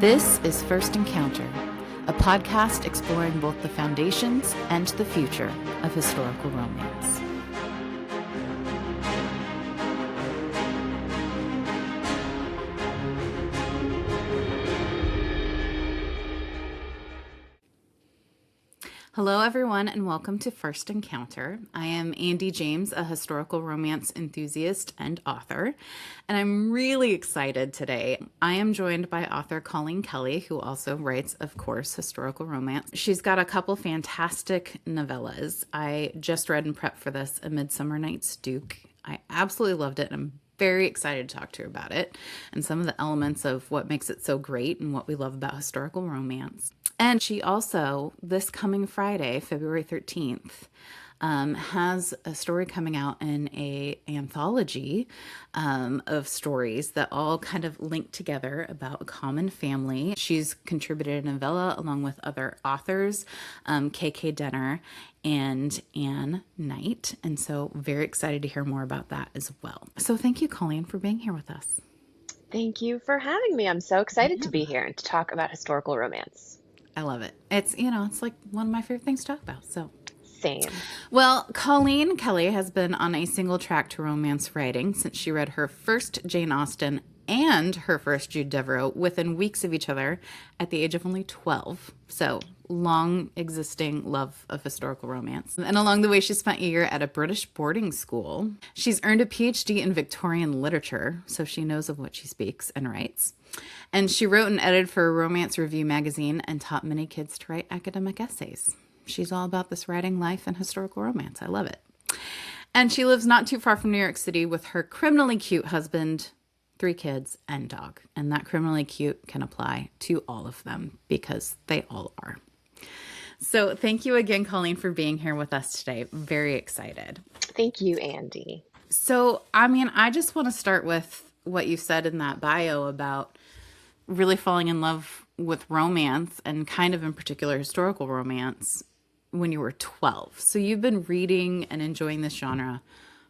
This is First Encounter, a podcast exploring both the foundations and the future of historical romance. Hello, everyone, and welcome to First Encounter. I am Andie James, a historical romance enthusiast and author, and I'm really excited today. I am joined by author Colleen Kelly, who also writes, of course, historical romance. She's got a couple fantastic novellas. I just read and prepped for this, A Midsummer Night's Duke. I absolutely loved it, and I'm very excited to talk to her about it and some of the elements of what makes it so great and what we love about historical romance. And she also, this coming Friday, February 13th, has a story coming out in an anthology of stories that all kind of link together about a common family. She's contributed a novella along with other authors, K.K. Denner and Anne Knight. And so very excited to hear more about that as well. So thank you, Colleen, for being here with us. Thank you for having me. I'm so excited to be here and to talk about historical romance. I love it. It's, it's like one of my favorite things to talk about. So same. Well, Colleen Kelly has been on a single track to romance writing since she read her first Jane Austen and her first Jude Devereux within weeks of each other at the age of only 12. So long existing love of historical romance. And along the way, she spent a year at a British boarding school. She's earned a PhD in Victorian literature, so she knows of what she speaks and writes. And she wrote and edited for a romance review magazine and taught many kids to write academic essays. She's all about this writing life and historical romance. I love it. And she lives not too far from New York City with her criminally cute husband, 3 kids, and dog. And that criminally cute can apply to all of them because they all are. So thank you again, Colleen, for being here with us today. Very excited. Thank you, Andie. So, I just want to start with what you said in that bio about really falling in love with romance and kind of in particular historical romance when you were 12. So you've been reading and enjoying this genre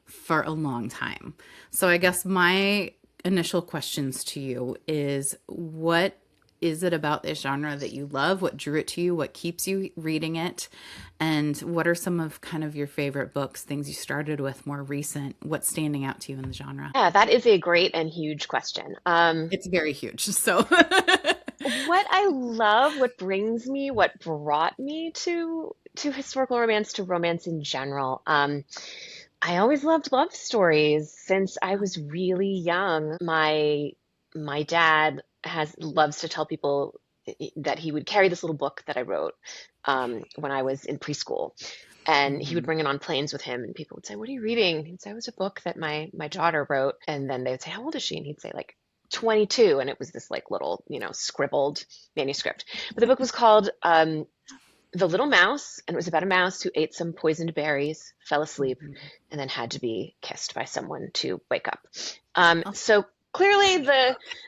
for a long time. So I guess my initial questions to you is, what is it about this genre that you love? What drew it to you? What keeps you reading it? And what are some of kind of your favorite books, things you started with more recent? What's standing out to you in the genre? Yeah, that is a great and huge question. It's very huge. So what I love, what brought me to historical romance, to romance in general. I always loved love stories since I was really young. My dad loves to tell people that he would carry this little book that I wrote when I was in preschool, and he would bring it on planes with him, and people would say, "What are you reading?" He'd say, "It was a book that my daughter wrote," and then they would say, "How old is she?" And he'd say, like, 22, and it was this like little scribbled manuscript. But the book was called The Little Mouse, and it was about a mouse who ate some poisoned berries, fell asleep, and then had to be kissed by someone to wake up. So clearly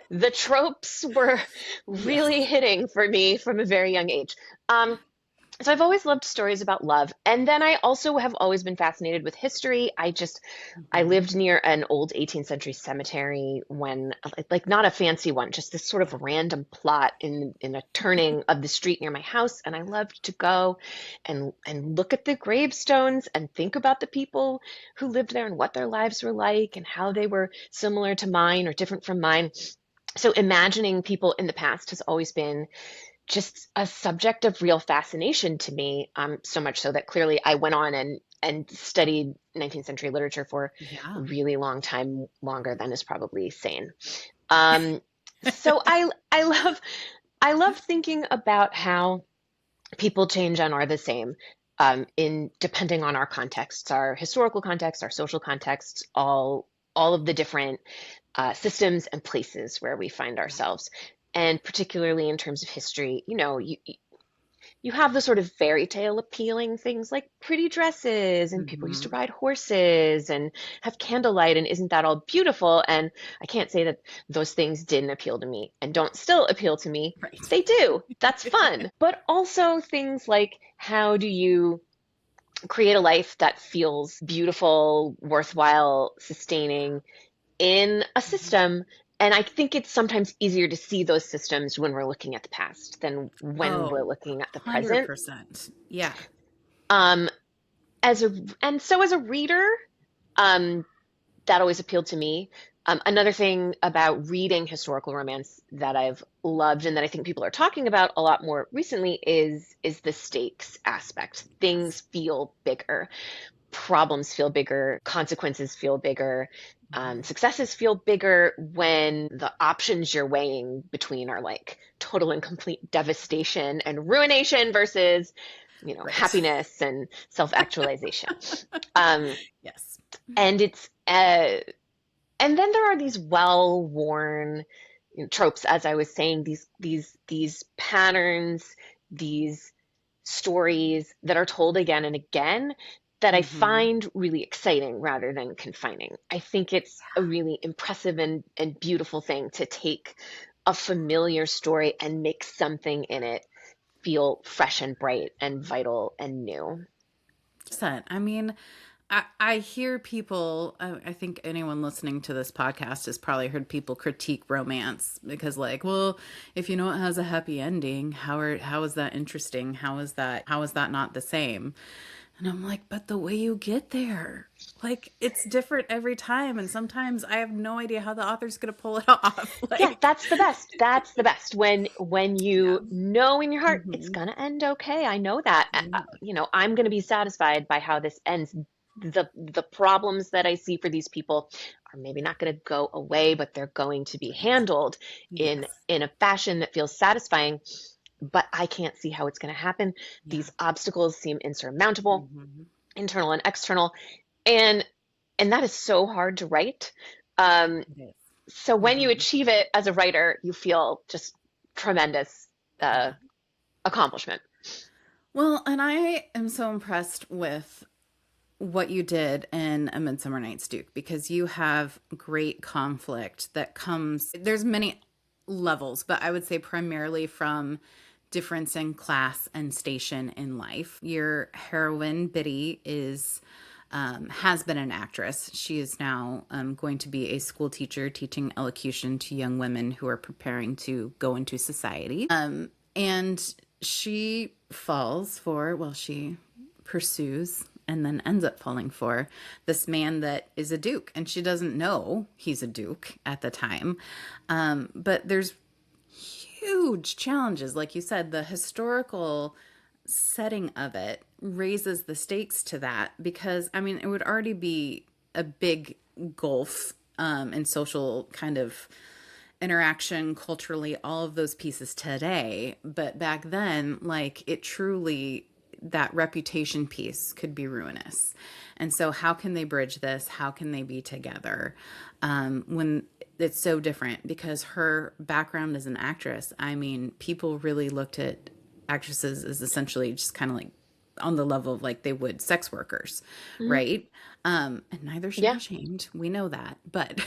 the tropes were really hitting for me from a very young age. So I've always loved stories about love. And then I also have always been fascinated with history. I lived near an old 18th century cemetery when, like, not a fancy one, just this sort of random plot in a turning of the street near my house. And I loved to go and look at the gravestones and think about the people who lived there and what their lives were like and how they were similar to mine or different from mine. So imagining people in the past has always been just a subject of real fascination to me, so much so that clearly I went on and studied 19th century literature for a really long time, longer than is probably sane. So I love thinking about how people change and are the same in depending on our contexts, our historical context, our social contexts, all of the different systems and places where we find ourselves. And particularly in terms of history, you have the sort of fairy tale appealing things like pretty dresses, and people used to ride horses and have candlelight, and isn't that all beautiful? And I can't say that those things didn't appeal to me and don't still appeal to me. Right. They do. That's fun. But also things like, how do you create a life that feels beautiful, worthwhile, sustaining in a system And I think it's sometimes easier to see those systems when we're looking at the past than when we're Oh, looking at the present. 100%. Yeah. Um, as a and so as a reader, um, that always appealed to me. Another thing about reading historical romance that I've loved and that I think people are talking about a lot more recently is the stakes aspect. Yes. Things feel bigger, problems feel bigger, consequences feel bigger, Mhm. successes feel bigger when the options you're weighing between are like total and complete devastation and ruination versus, Right. happiness and self-actualization. Um, Yes. and it's and then there are these well-worn, tropes, as I was saying, these patterns, these stories that are told again and again that I Hmm. find really exciting rather than confining. I think it's a really impressive and beautiful thing to take a familiar story and make something in it feel fresh and bright and vital and new. I mean, I hear people, I think anyone listening to this podcast has probably heard people critique romance because like, well, if you know it has a happy ending, how is that interesting? How is that not the same? And I'm like, but the way you get there, like it's different every time. And sometimes I have no idea how the author's gonna pull it off. Yeah, Like, that's the best. That's the best. When yeah. you know in your heart it's Hmm. gonna end okay. I know that. I know. I'm gonna be satisfied by how this ends. The problems that I see for these people are maybe not gonna go away, but they're going to be handled in Yes. in a fashion that feels satisfying. But I can't see how it's gonna happen. Yeah. These obstacles seem insurmountable, Hmm. internal and external, and and that is so hard to write. Um, It is. so when you Hmm. achieve it as a writer, you feel just tremendous Yeah. accomplishment. Well, and I am so impressed with what you did in A Midsummer Night's Duke because you have great conflict that comes, there's many levels, but I would say primarily from difference in class and station in life. Your heroine, Biddy, is has been an actress. She is now going to be a school teacher teaching elocution to young women who are preparing to go into society. And she falls for, well, she pursues and then ends up falling for this man that is a duke. And she doesn't know he's a duke at the time. But there's huge challenges. Like you said, the historical setting of it raises the stakes to that because, I mean, it would already be a big gulf in social kind of interaction culturally, all of those pieces today. But back then, like it truly, that reputation piece could be ruinous. And so, how can they bridge this? How can they be together when it's so different? Because her background as an actress, I mean, people really looked at actresses as essentially just kind of like on the level of like they would sex workers, Mhm. right? And neither should Yeah, be shamed. We know that. But,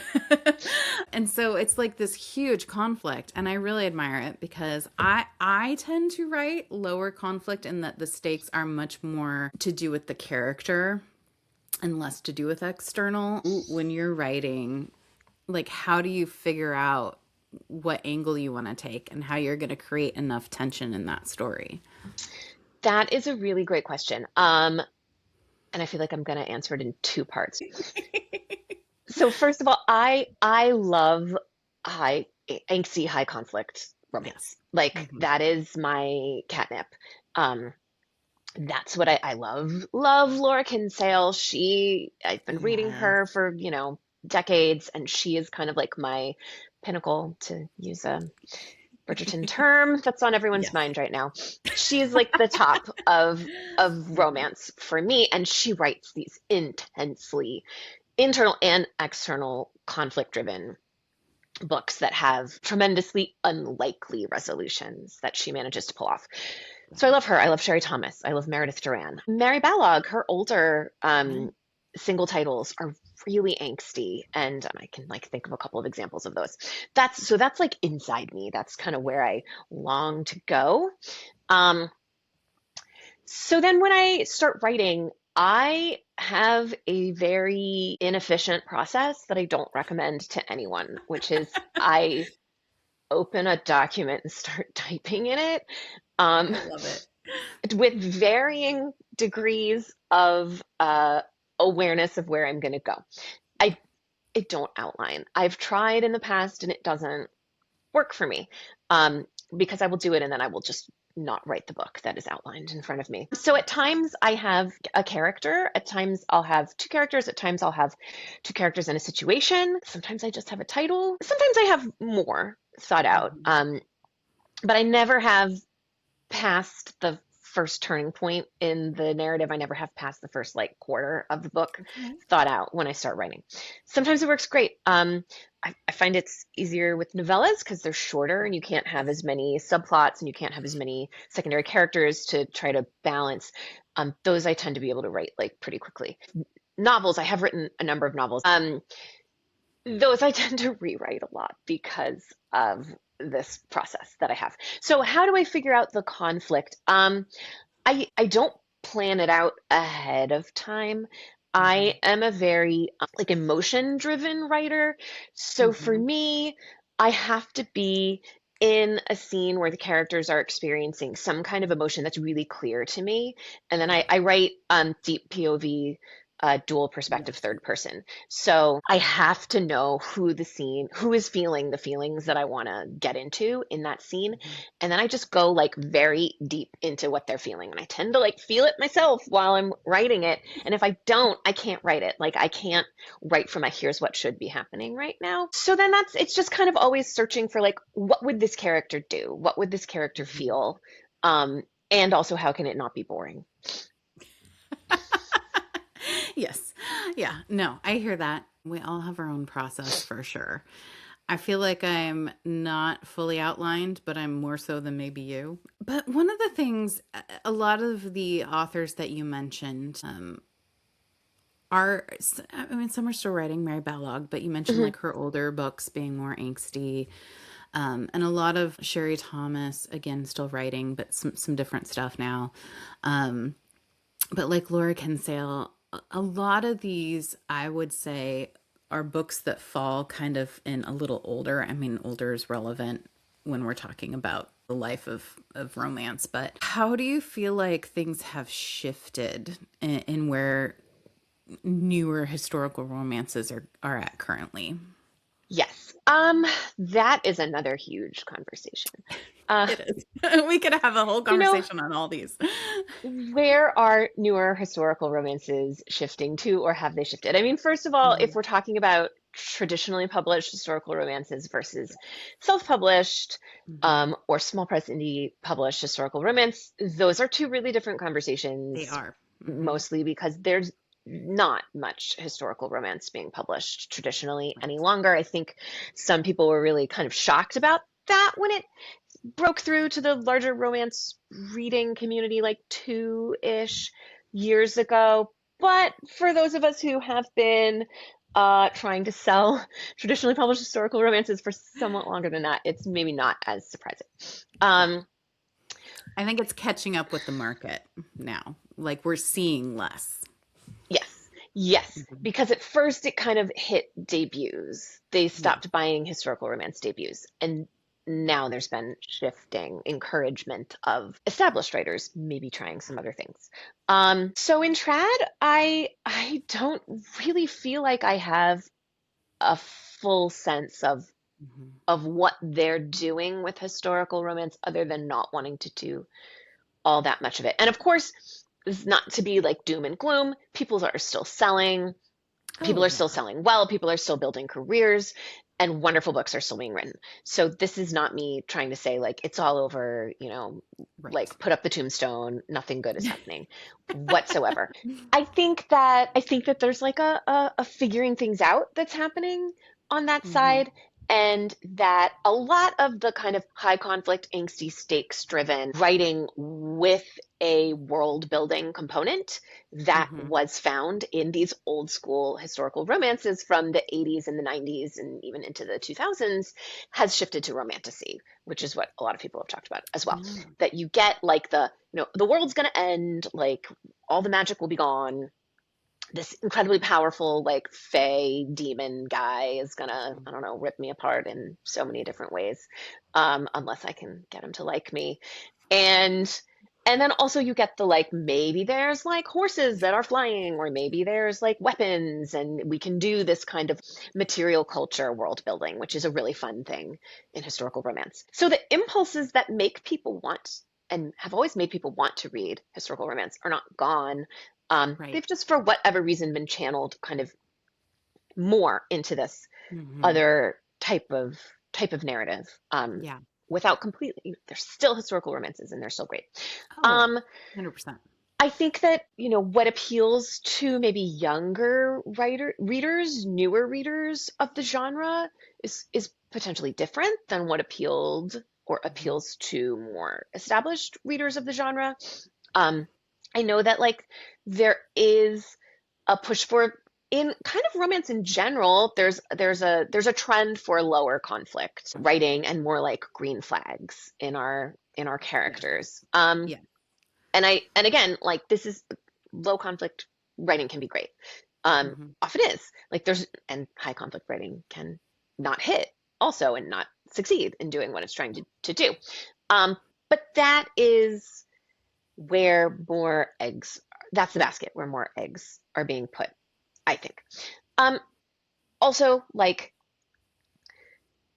and so it's like this huge conflict. And I really admire it because I tend to write lower conflict in that the stakes are much more to do with the character and less to do with external. When you're writing, like, how do you figure out what angle you want to take and how you're going to create enough tension in that story? that is a really great question. And I feel like I'm going to answer it in two parts. So first of all, I love high angsty high conflict romance. Yes. Like Hmm. that is my catnip. Um, that's what I love. Love Laura Kinsale. I've been reading Yes. her for, decades, and she is kind of like my pinnacle, to use a Bridgerton term that's on everyone's Yes. mind right now. She's like the top of Yeah. romance for me, and she writes these intensely internal and external conflict driven books that have tremendously unlikely resolutions that she manages to pull off. So I love her. I love Sherry Thomas. I love Meredith Duran. Mary Balog, her older Right. single titles are really angsty, and I can like think of a couple of examples of those. That's like inside me. That's kind of where I long to go. Um, so then when I start writing, I have a very inefficient process that I don't recommend to anyone, which is I open a document and start typing in it, um, I love it. with varying degrees of awareness of where I'm going to go. I I don't outline. I've tried in the past and it doesn't work for me, um, because I will do it and then I will just not write the book that is outlined in front of me. So at times I have a character, at times I'll have two characters, at times I'll have two characters in a situation. Sometimes I just have a title. Sometimes I have more thought out. Mhm. But I never have past the first turning point in the narrative. I never have past the first like quarter of the book Okay. thought out when I start writing. Sometimes it works great. I find it's easier with novellas because they're shorter and you can't have as many subplots and you can't have as many secondary characters to try to balance. Those I tend to be able to write like pretty quickly. Novels, I have written a number of novels. Those I tend to rewrite a lot because of this process that I have. So how do I figure out the conflict? I don't plan it out ahead of time. I Mhm. am a very like emotion driven writer. So for Mhm. me, I have to be in a scene where the characters are experiencing some kind of emotion that's really clear to me. And then I write deep POV, dual perspective Yes. third person. So I have to know who is feeling the feelings that I want to get into in that scene. Mhm. And then I just go like very deep into what they're feeling. And I tend to like feel it myself while I'm writing it. And if I don't, I can't write it. Like I can't write from a here's what should be happening right now. So then it's just kind of always searching for like, what would this character do? What would this character Mhm. feel? And also, how can it not be boring? Yes. Yeah. No, I hear that. We all have our own process for sure. I feel like I'm not fully outlined, but I'm more so than maybe you. But one of the things, a lot of the authors that you mentioned are, I mean, some are still writing Mary Ballog, but you mentioned Mhm. like her older books being more angsty. And a lot of Sherry Thomas, again, still writing, but some different stuff now. Um, but like Laura Kinsale, a lot of these, I would say, are books that fall kind of in a little older. I mean, older is relevant when we're talking about the life of romance, but how do you feel like things have shifted in where newer historical romances are at currently? Yes. That is another huge conversation. Uh, It is. We could have a whole you know, conversation on all these. where are newer historical romances shifting to, or have they shifted? I mean, first of all, if Mhm. we're talking about traditionally published historical romances versus self-published, Mhm. or small press indie published historical romance, those are two really different They conversations, are. Hmm. mostly because there's not much historical romance being published traditionally any Right. longer. I think some people were really kind of shocked about that when it broke through to the larger romance reading community like 2-ish years ago. But for those of us who have been trying to sell traditionally published historical romances for somewhat longer than that, it's maybe not as surprising. Yeah. Um, I think it's catching up with the market now. Like we're seeing less. yes, yes, Mhm. because at first it kind of hit debuts. They Yeah. stopped buying historical romance debuts, and now there's been shifting encouragement of established writers maybe trying some other things. So in trad, I don't really feel like I have a full sense Mhm. of what they're doing with historical romance other than not wanting to do all that much of it. And of course, this is not to be like doom and gloom. People are still selling. Oh People are yeah. still selling well. People are still building careers, and wonderful books are still being written. So this is not me trying to say like it's all over, Right. like put up the tombstone, nothing good is happening whatsoever. I think that there's like a figuring things out that's happening on that Hmm. side, and that a lot of the kind of high conflict, angsty, stakes driven writing with a world building component that Hmm. was found in these old school historical romances from the 80s and the 90s and even into the 2000s has shifted to romantasy, which is what a lot of people have talked about as well. Yeah. That you get like the world's going to end, like all the magic will be gone. This incredibly powerful, like, fae demon guy is gonna, I don't know, rip me apart in so many different ways, unless I can get him to like me. And and then also you get the, like, maybe there's like horses that are flying, or maybe there's like weapons, and we can do this kind of material culture world building, which is a really fun thing in historical romance. So the impulses that make people want and have always made people want to read historical romance are not gone. Right. They've just, for whatever reason, been channeled kind of more into this Hmm. other type of narrative. Yeah. Without completely, there's still historical romances and they're still great. Oh, Um, 100%. I think that, what appeals to maybe younger readers, newer readers of the genre is potentially different than what appealed or Hmm. appeals to more established readers of the genre. Um, I know that, like, there is a push for, in kind of romance in general, there's a trend for lower conflict writing and more like green flags in our Yes. characters. Yeah. And again, like, this is low conflict writing can be great. Hmm. Often is. Like, and high conflict writing can not hit also and not succeed in doing what it's trying to do. Um, but that is where more eggs, that's the basket where more eggs are being put, I think. Um, Also, like,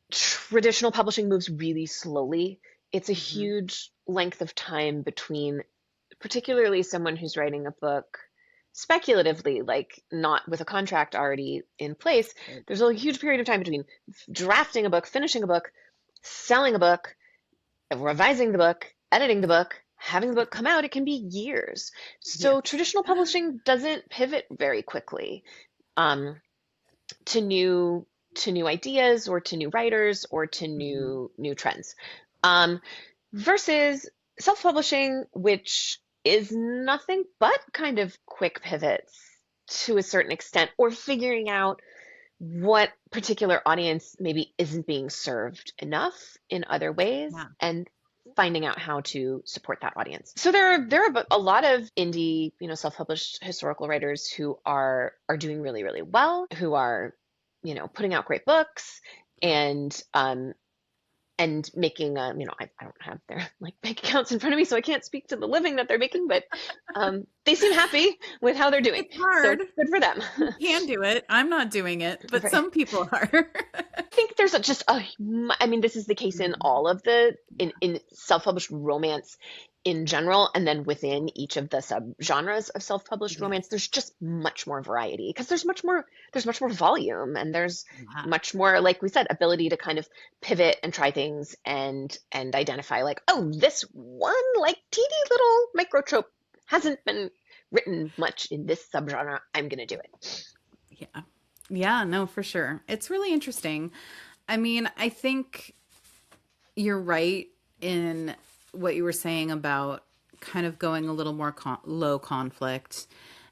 traditional publishing moves really slowly. It's a Hmm. huge length of time between, particularly someone who's writing a book speculatively, like not with a contract already in place. Right. There's a huge period of time between drafting a book, finishing a book, selling a book, revising the book, editing the book, having the book come out. It can be years. So Yes. traditional publishing doesn't pivot very quickly, um, to new ideas, or to new writers, or to Hmm. new trends. Um, Versus self-publishing, which is nothing but kind of quick pivots to a certain extent, or figuring out what particular audience maybe isn't being served enough in other ways, Yeah. and finding out how to support that audience. So there are a lot of indie, self-published historical writers who are doing really, really well, who are, putting out great books, Yeah. and making, I don't have their, like, bank accounts in front of me, so I can't speak to the living that they're making, but they seem happy with how they're doing, It's so hard. good for them. You can do it. I'm not doing it, but Right. some people are. Think there's I mean, this is the case in Mhm. all of the, in self-published romance in general, and then within each of the subgenres of self-published romance, Yes. there's just much more variety, because there's much more volume, and there's Yeah. much more, like we said, ability to kind of pivot and try things, and identify, like, oh, this one, like, teeny little micro trope hasn't been written much in this subgenre. I'm gonna do it. Yeah. Yeah, no, for sure. It's really interesting. I mean, I think you're right in what you were saying about kind of going a little more low conflict,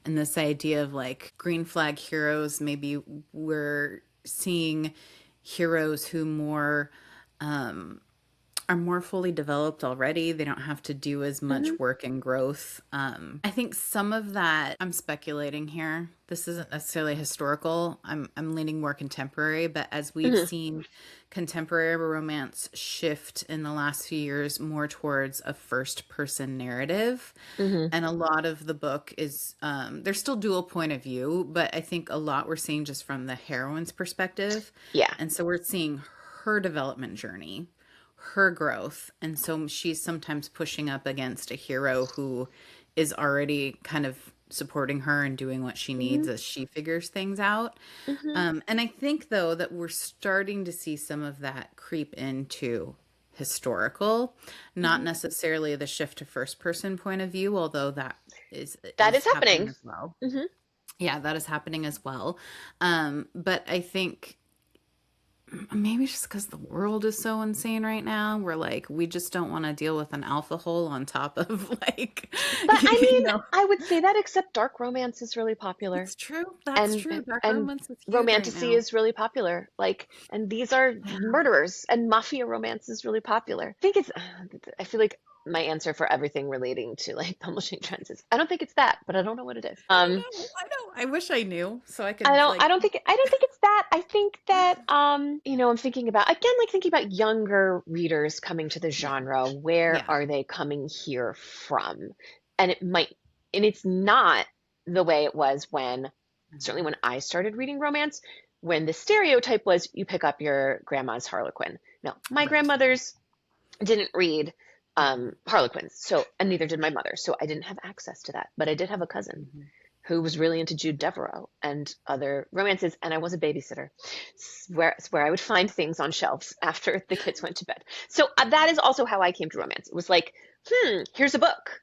and this idea of like green flag heroes. Maybe we're seeing heroes who are more fully developed already. They don't have to do as much Hmm. work and growth. I think some of that, I'm speculating here. This isn't necessarily historical. I'm leaning more contemporary, but as we've Hmm. seen contemporary romance shift in the last few years more towards a first person narrative, Hmm. and a lot of the book is there's still dual point of view, but I think a lot we're seeing just from the heroine's perspective, Yeah. and so we're seeing her development journey, her growth. And so she's sometimes pushing up against a hero who is already kind of supporting her and doing what she Hmm. needs as she figures things out. Hmm. And I think, though, that we're starting to see some of that creep into historical, not Hmm. necessarily the shift to first person point of view, although that That is is happening happening. as well. Hmm. Yeah, that is happening as well. But I think maybe just because the world is so insane right now, we're like, we just don't want to deal with an alpha hole on top of like, But I you mean, know, I would say that, except dark romance is really popular, it's true. That's and true. Dark and romance is huge right romantasy now. is really popular. Like, and these are Yeah. murderers, and mafia romance is really popular. I feel like my answer for everything relating to like publishing trends is I don't think it's that, but I don't know what it is. I know, I know. I wish I knew so I could like, I don't think it's that. I think that I'm thinking about again like thinking about younger readers coming to the yeah, genre. Where yeah, are they coming here from? And it's not the way it was when certainly mhm, when I started reading romance, when the stereotype was you pick up your grandma's Harlequin. No, my right. grandmothers didn't read Mhm, Harlequins, so and neither did my mother. So I didn't have access to that. But I did have a cousin mhm. who was really into Jude Deveraux and other romances, and I was a babysitter, where I would find things on shelves after the kids went to bed. So that is also how I came to romance. It was like, here's a book.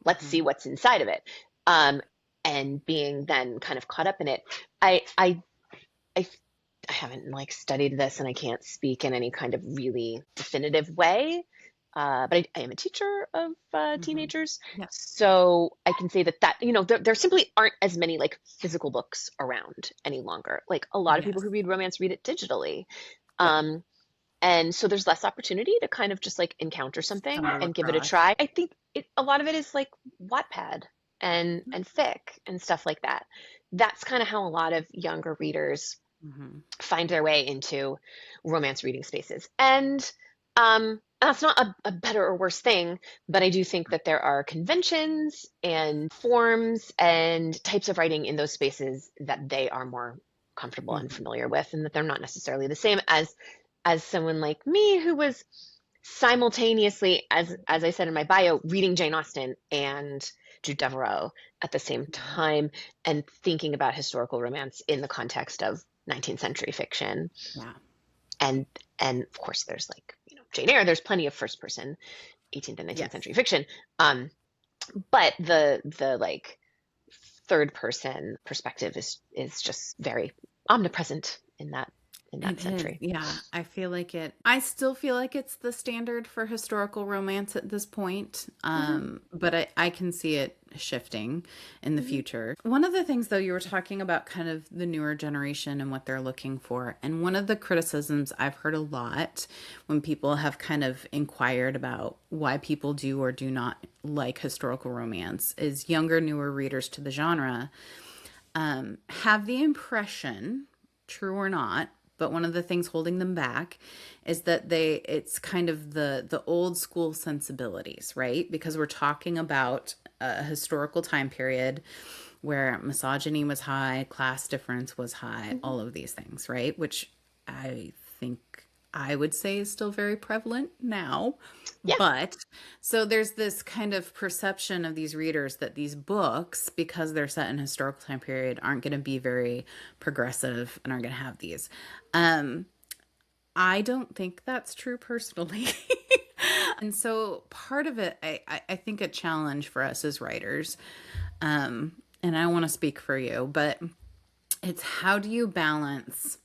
Let's see Mhm. what's inside of it. Um, and being then kind of caught up in it, I, I, I, I haven't like studied this, and I can't speak in any kind of really definitive way. But I am a teacher of Mhm. teenagers, Yeah. so I can say that there simply aren't as many like physical books around any longer. Like a lot of people Yes. who read romance read it digitally, Yeah. um, and so there's less opportunity to kind of just like encounter something Stumble and give it a across. try. I think a lot of it is like Wattpad and fic and stuff like that. That's kind of how a lot of younger readers Mhm. find their way into romance reading spaces. And that's not a better or worse thing, but I do think that there are conventions and forms and types of writing in those spaces that they are more comfortable and Mhm. familiar with, and that they're not necessarily the same as someone like me who was simultaneously, as I said in my bio, reading Jane Austen and Jude Deveraux at the same Mhm. time and thinking about historical romance in the context of 19th century fiction. Yeah. And and of course there's like, Jane Eyre, there's plenty of first person 18th and 19th Yes. century fiction. But the like third person perspective is just very omnipresent in that It is, century. yeah. I still feel like it's the standard for historical romance at this point. Hmm. But I can see it shifting in the Hmm. future. One of the things, though, you were talking about kind of the newer generation and what they're looking for. And one of the criticisms I've heard a lot when people have kind of inquired about why people do or do not like historical romance is younger, newer readers to the genre have the impression, true or not, but one of the things holding them back is that it's kind of the old school sensibilities, right? Because we're talking about a historical time period where misogyny was high, class difference was high, Hmm. all of these things, right? Which I think I would say is still very prevalent now. Yeah. But so there's this kind of perception of these readers that these books, because they're set in a historical time period, aren't going to be very progressive and aren't going to have these. Um, I don't think that's true personally. And so part of it, I think a challenge for us as writers, and I don't want to speak for you, but it's how do you balance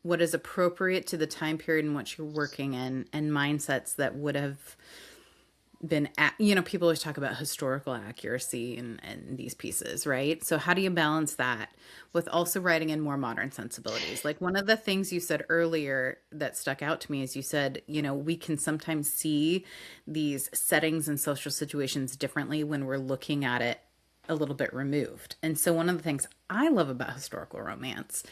what is appropriate to the time period in which you're working in and mindsets that would have people always talk about historical accuracy and these pieces, right? So how do you balance that with also writing in more modern sensibilities? Like one of the things you said earlier that stuck out to me is you said, we can sometimes see these settings and social situations differently when we're looking at it a little bit removed. And so one of the things I love about historical romance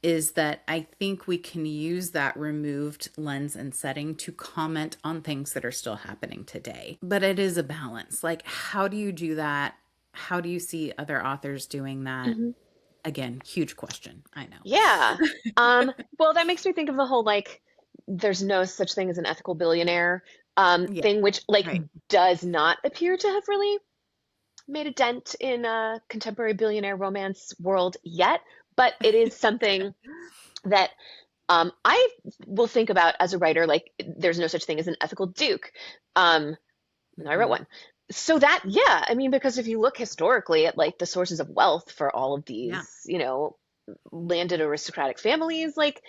is that I think we can use that removed lens and setting to comment on things that are still happening today. But it is a balance. Like, how do you do that? How do you see other authors doing that? Hmm. Again, huge question. I Yeah. know. Well, that makes me think of the whole like there's no such thing as an ethical billionaire Yeah, thing, which like right. does not appear to have really made a dent in contemporary billionaire romance world yet, but it is something that I will think about as a writer. Like, there's no such thing as an ethical duke. Um, and I wrote Hmm. one. So that, yeah, I mean, because if you look historically at like the sources of wealth for all of Yeah. these, landed aristocratic families, like,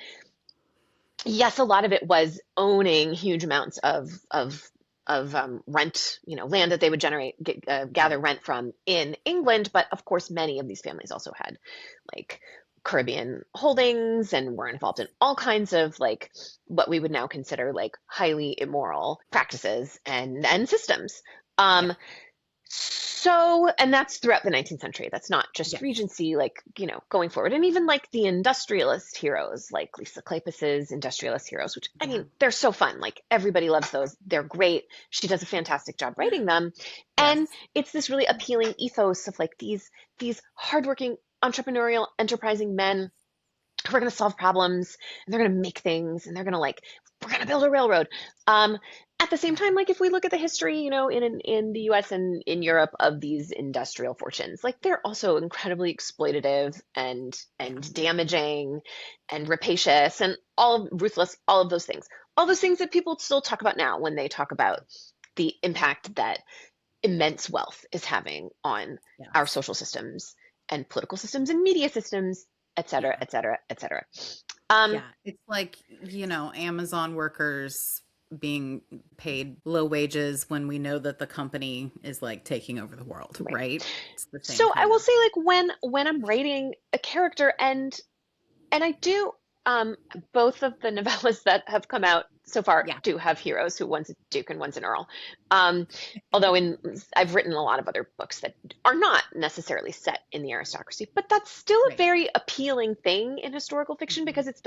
yes, a lot of it was owning huge amounts of rent, land that they would gather Right. rent from in England. But of course, many of these families also had like Caribbean holdings and were involved in all kinds of like what we would now consider like highly immoral practices and systems. Yeah. Um, so, and that's throughout the 19th century. That's not just Yes. Regency, like, going forward. And even like the industrialist heroes, like Lisa Kleypas's industrialist heroes, which I Yeah. mean, they're so fun. Like everybody loves those. They're great. She does a fantastic job writing them. And Yes. it's this really appealing ethos of like these hardworking, entrepreneurial, enterprising men who are going to solve problems and they're going to make things and they're going to like we're going to build a railroad. Um, at the same Yeah. time, like if we look at the history, in the U.S. and in Europe of these industrial fortunes, like they're also incredibly exploitative Yeah. and damaging and rapacious and all ruthless, all those things that people still talk about now when they talk about the impact that immense wealth is having on our Yes. social systems and political systems and media systems, et cetera, Yeah. et cetera, et cetera. Um, Yeah. It's like, Amazon workers being paid low wages when we know that the company is like taking over the world, right. right? It's the same So I kind will of. say, like when I'm writing a character, and I do, both of the novellas that have come out so far Yeah. do have heroes who one's a duke and one's an earl. Um, although I've written a lot of other books that are not necessarily set in the aristocracy, but that's still a Right. very appealing thing in historical fiction Mhm. because it's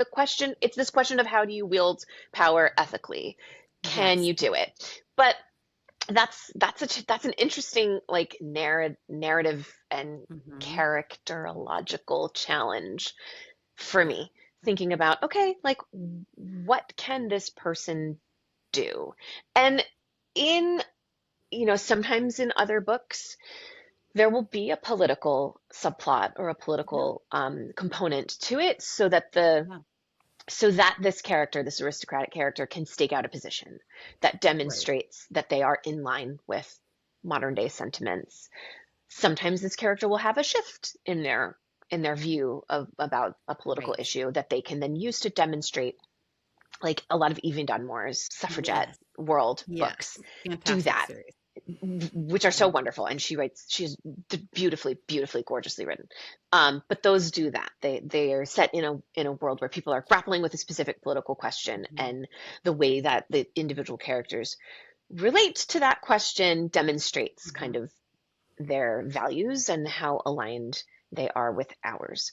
this question of how do you wield power ethically? Can Yes. you do it? But that's an interesting like narrative and Hmm. characterological challenge for me, thinking about, okay, like what can this person do? And in, sometimes in other books, there will be a political subplot or a Yeah. political component to it so that this character, this aristocratic character, can stake out a position that Right. demonstrates that they are in line with modern day sentiments. Sometimes this character will have a shift in their view of about a political Right. issue that they can then use to demonstrate, like a lot of Evie Dunmore's suffragette Yes. world Yes. books do Fantastic that, series. which are so Yeah. wonderful. And she's beautifully, beautifully, gorgeously written. But those do that. They are set in a world where people are grappling with a specific political question, Mhm. and the way that the individual characters relate to that question demonstrates kind Mhm. of their values and how aligned they are with ours.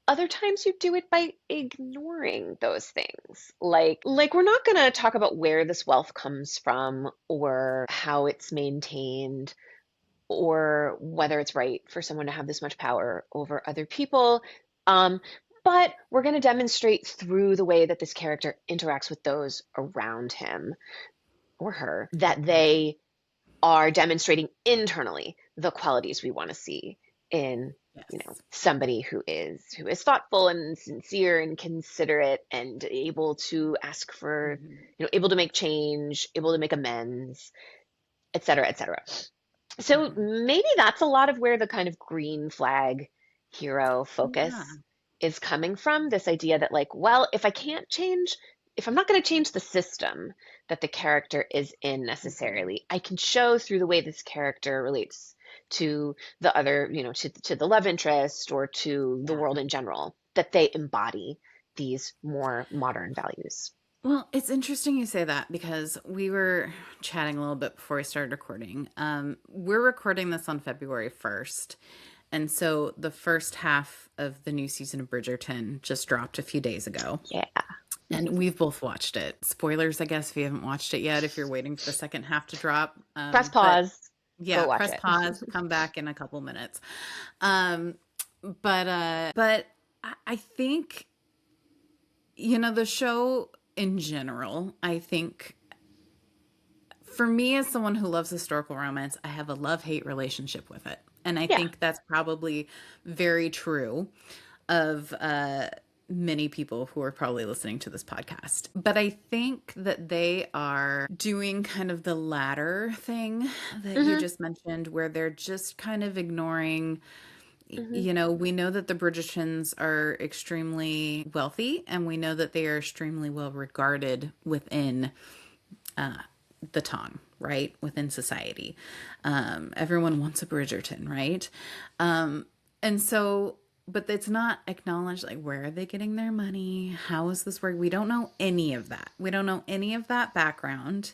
Other times you do it by ignoring those things. Like we're not going to talk about where this wealth comes from or how it's maintained or whether it's right for someone to have this much power over other people. Um, but we're going to demonstrate through the way that this character interacts with those around him or her that Mhm. they are demonstrating internally the qualities we want to see in Yes. somebody who is thoughtful and sincere and considerate and able to ask for, Mhm. able to make change, able to make amends, et cetera, et cetera. So Mhm. maybe that's a lot of where the kind of green flag hero Yeah. focus is coming from. This idea that, like, well, if I'm not going to change the system that the character is in Mhm. necessarily, I can show through the way this character relates to the other, to the love interest or to the Yeah. world in general, that they embody these more modern values. Well, it's interesting you say that because we were chatting a little bit before we started recording. We're recording this on February 1st. And so the first half of the new season of Bridgerton just dropped a few days ago. Yeah. And we've both watched it. Spoilers, I guess, if you haven't watched it yet, if you're waiting for the second half to drop. Press But pause, go yeah, watch press it. pause, come back in a couple minutes. Um, but I think the show in general, I think for me as someone who loves historical romance, I have a love-hate relationship with it. And I Yeah. think that's probably very true of many people who are probably listening to this podcast. But I think that they are doing kind of the latter thing that you Hmm. just mentioned, where they're just kind of ignoring. Hmm. We know that the Bridgertons are extremely wealthy, and we know that they are extremely well regarded within the tongue, right? Within society. Everyone wants a Bridgerton, right? And so, but it's not acknowledged, like, where are they getting their money? How is this work? We don't know any of that. We don't know any of that background,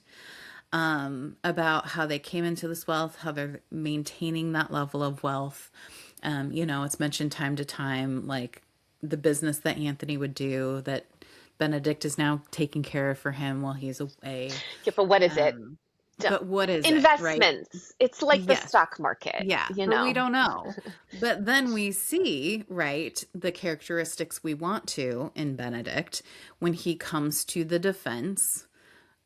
about how they came into this wealth, how they're maintaining that level of wealth. It's mentioned time to time, like the business that Anthony would do that Benedict is now taking care of for him while he's away. Yeah, but what is it? Um, but what is it, right? Investments. It's like the Yes. stock market, Yeah, you but we know. don't know. But then we see, right, the characteristics we want to in Benedict when he comes to the defense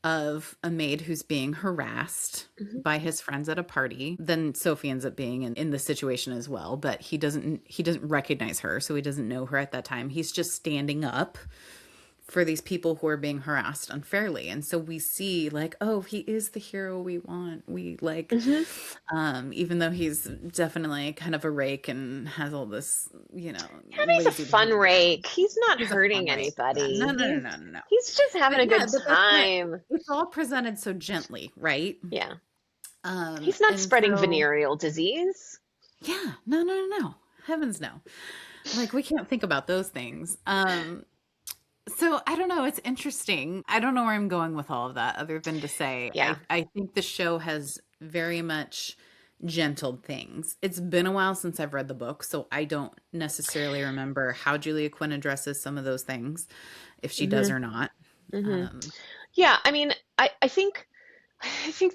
of a maid who's being harassed Mhm. by his friends at a party. Then Sophie ends up being in the situation as well, but he doesn't recognize her, so he doesn't know her at that time. He's just standing up for these people who are being harassed unfairly. And so we see, like, oh, he is the hero we want. We like, Mhm. even though he's definitely kind of a rake and has all this, Yeah, but he's a lazy fun behavior. rake. He's not He's a fun hurting rake. Yeah. No, anybody. no, no, no, no, no. He's just having But a yeah, good but that's what time. it's all presented so gently, right? Yeah. He's not And spreading so venereal disease. yeah, no, no, no, no. Heavens no. Like we can't think about those things. So I don't know. It's interesting. I don't know where I'm going with all of that, other than to say Yeah. I think the show has very much gentled things. It's been a while since I've read the book, so I don't necessarily remember how Julia Quinn addresses some of those things, if she does Hmm. or not. Hmm. Um, Yeah, I mean, I think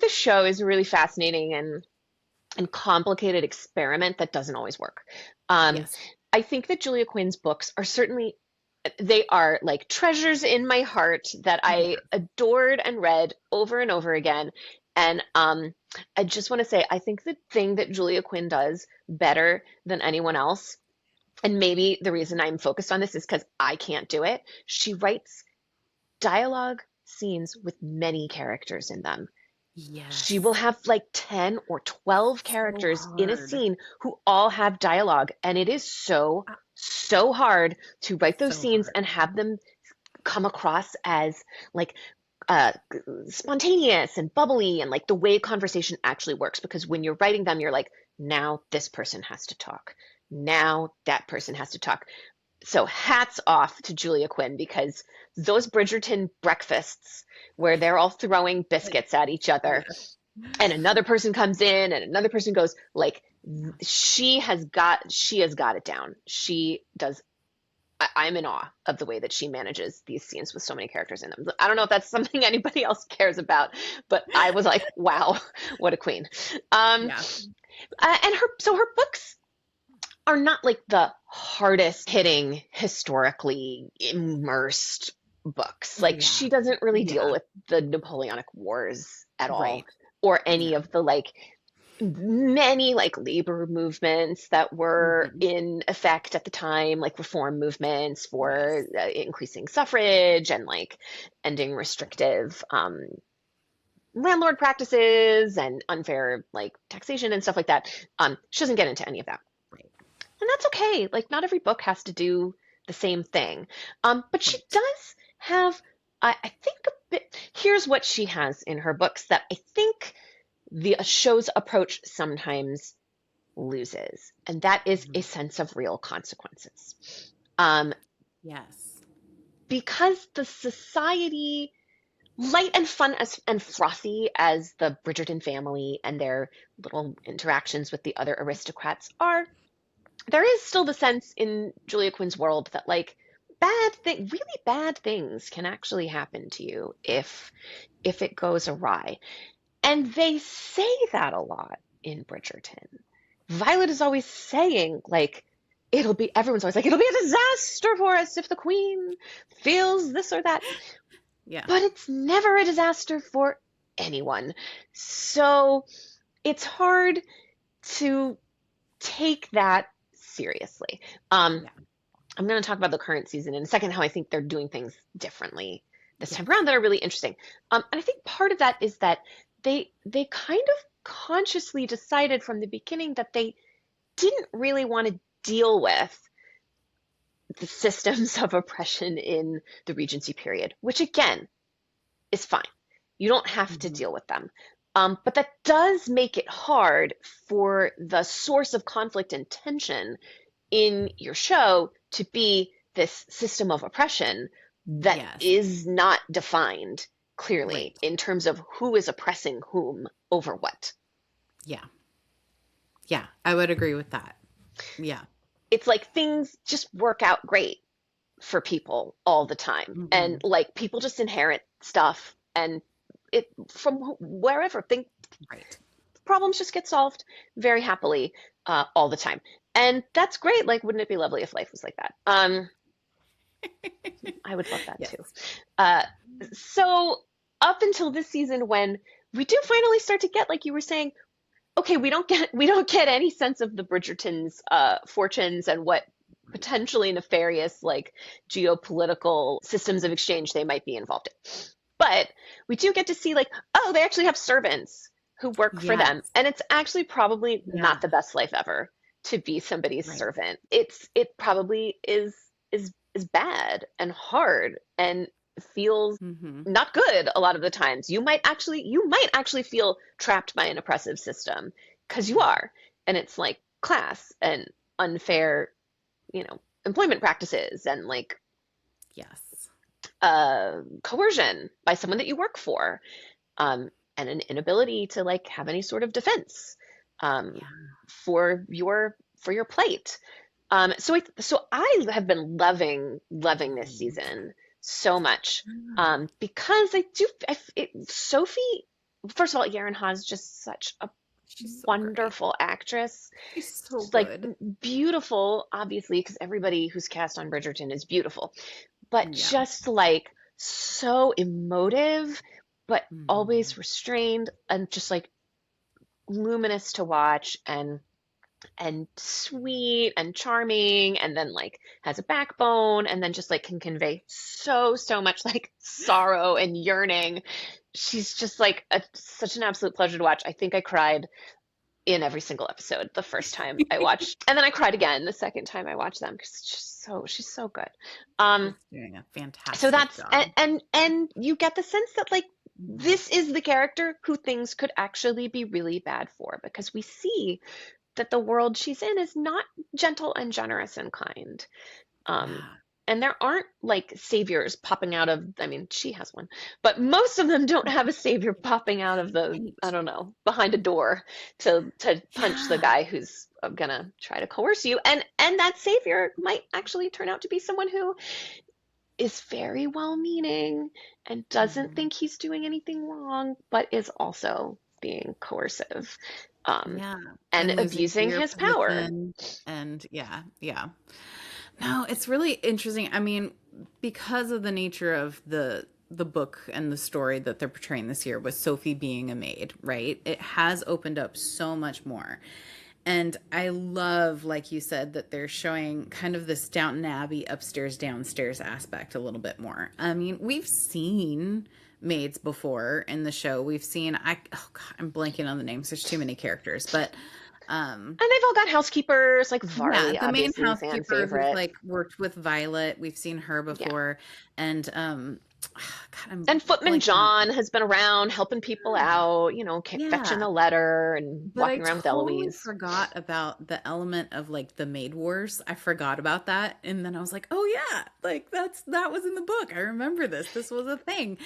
the show is a really fascinating and complicated experiment that doesn't always work. Um, yes. I think that Julia Quinn's books are certainly they are like treasures in my heart that Yeah. I adored and read over and over again. And I just want to say, I think the thing that Julia Quinn does better than anyone else, and maybe the reason I'm focused on this is because I can't do it. She writes dialogue scenes with many characters in them. She will Yes. have like 10 or 12 So characters in a hard. scene who all have dialogue. And it is so, Uh, so hard to write those So scenes hard. and have them come across as like uh, spontaneous and bubbly and like the way conversation actually works. Because when you're writing them, you're like, now this person has to talk. Now that person has to talk. So hats off to Julia Quinn because those Bridgerton breakfasts where they're all throwing Like, biscuits at each other yeah. and another person comes in and another person goes, like, she has got it down. She does. I'm in awe of the way that she manages these scenes with so many characters in them. I don't know if that's something anybody else cares about, but I was like, wow, what a queen. Um, Yeah. and her books are not like the hardest hitting, historically immersed books. Like Yeah. she doesn't really deal Yeah. with the Napoleonic Wars at all, Right. or any Yeah. of the like many like labor movements that were Mhm. in effect at the time, like reform movements for Yes. increasing suffrage and like ending restrictive landlord practices and unfair like taxation and stuff like that. She doesn't get into any of that. Right. And that's okay. Like, not every book has to do the same thing. But she Right. does have, I think, a bit. Here's what she has in her books that I think the show's approach sometimes loses, and that is a Mhm. sense of real consequences. Um, Yes. because the society, light and fun as and frothy as the Bridgerton family and their little interactions with the other aristocrats are, there is still the sense in Julia Quinn's world that like really bad things can actually happen to you if it goes awry. And they say that a lot in Bridgerton. Violet is always saying like everyone's always like it'll be a disaster for us if the queen feels this or that, Yeah. but it's never a disaster for anyone. So it's hard to take that seriously. Um, Yeah. I'm going to talk about the current season in a second, how I think they're doing things differently this time Yes. around that are really interesting. And I think part of that is that they kind of consciously decided from the beginning that they didn't really want to deal with the systems of oppression in the Regency period, which again is fine. You don't have to Mhm. deal with them. But that does make it hard for the source of conflict and tension in your show to be this system of oppression that Yes. is not defined clearly Right. in terms of who is oppressing whom over what. Yeah. Yeah. I would agree with that. Yeah. It's like things just work out great for people all the time. And Hmm. like people just inherit stuff and it from wherever think Right. problems just get solved very happily all the time. And that's great. Like, wouldn't it be lovely if life was like that? I would love that too. Yes. Uh, so up until this season when we do finally start to get, like you were saying, okay, we don't get any sense of the Bridgertons' fortunes and what potentially nefarious like geopolitical systems of exchange they might be involved in. But we do get to see like, oh, they actually have servants who work for them, Yes. and it's actually probably Yeah. not the best life ever to be somebody's Right. servant. It probably is bad and hard and feels Hmm. not good a lot of the times. You might actually feel trapped by an oppressive system because you Yeah. are. And it's like class and unfair, employment practices and like Yes. coercion by someone that you work for, and an inability to like have any sort of defense um, Yeah. for your plight. So I have been loving this Mhm. season so much, Yeah. because Sophie. First of all, Yaren Ha's just such a She's so great. wonderful actress. She's so Just, like good. beautiful, obviously, because everybody who's cast on Bridgerton is beautiful, but Yeah. just like so emotive, but Hmm. always restrained and just like luminous to watch and sweet and charming, and then like has a backbone, and then just like can convey so much like sorrow and yearning. She's just like such an absolute pleasure to watch. I think I cried in every single episode the first time I watched, and then I cried again the second time I watched them because she's so good. Um, She's doing a so fantastic that's job. and you get the sense that like Mhm. this is the character who things could actually be really bad for, because we see that the world she's in is not gentle and generous and kind. Um, Yeah. and there aren't like saviors popping out of, I mean, she has one, but most of them don't have a savior popping out of the, I Right. don't know, behind a door to punch the Yeah. guy who's gonna try to coerce you. And that savior might actually turn out to be someone who is very well-meaning and doesn't Hmm. think he's doing anything wrong, but is also being coercive, um, Yeah. and And losing abusing your his power. position. And yeah. Yeah. No, it's really interesting. I mean, because of the nature of the book and the story that they're portraying this year with Sophie being a maid, right? It has opened up so much more. And I love, like you said, that they're showing kind of this Downton Abbey upstairs, downstairs aspect a little bit more. I mean, we've seen maids before in the show. We've seen, oh God, I'm blanking on the names. There's too many characters. But um, And they've all got housekeepers, like yeah, Varley, the main obviously, fan housekeeper who's favorite. like worked with Violet, we've seen her Yeah. before. And God, I'm And Footman blanking on John has been around helping people her. out, fetching Yeah. a letter and But I walking around with totally Eloise. forgot about the element of like the maid wars. I forgot about that. And then I was like, oh yeah, like that was in the book. I remember this. This was a thing.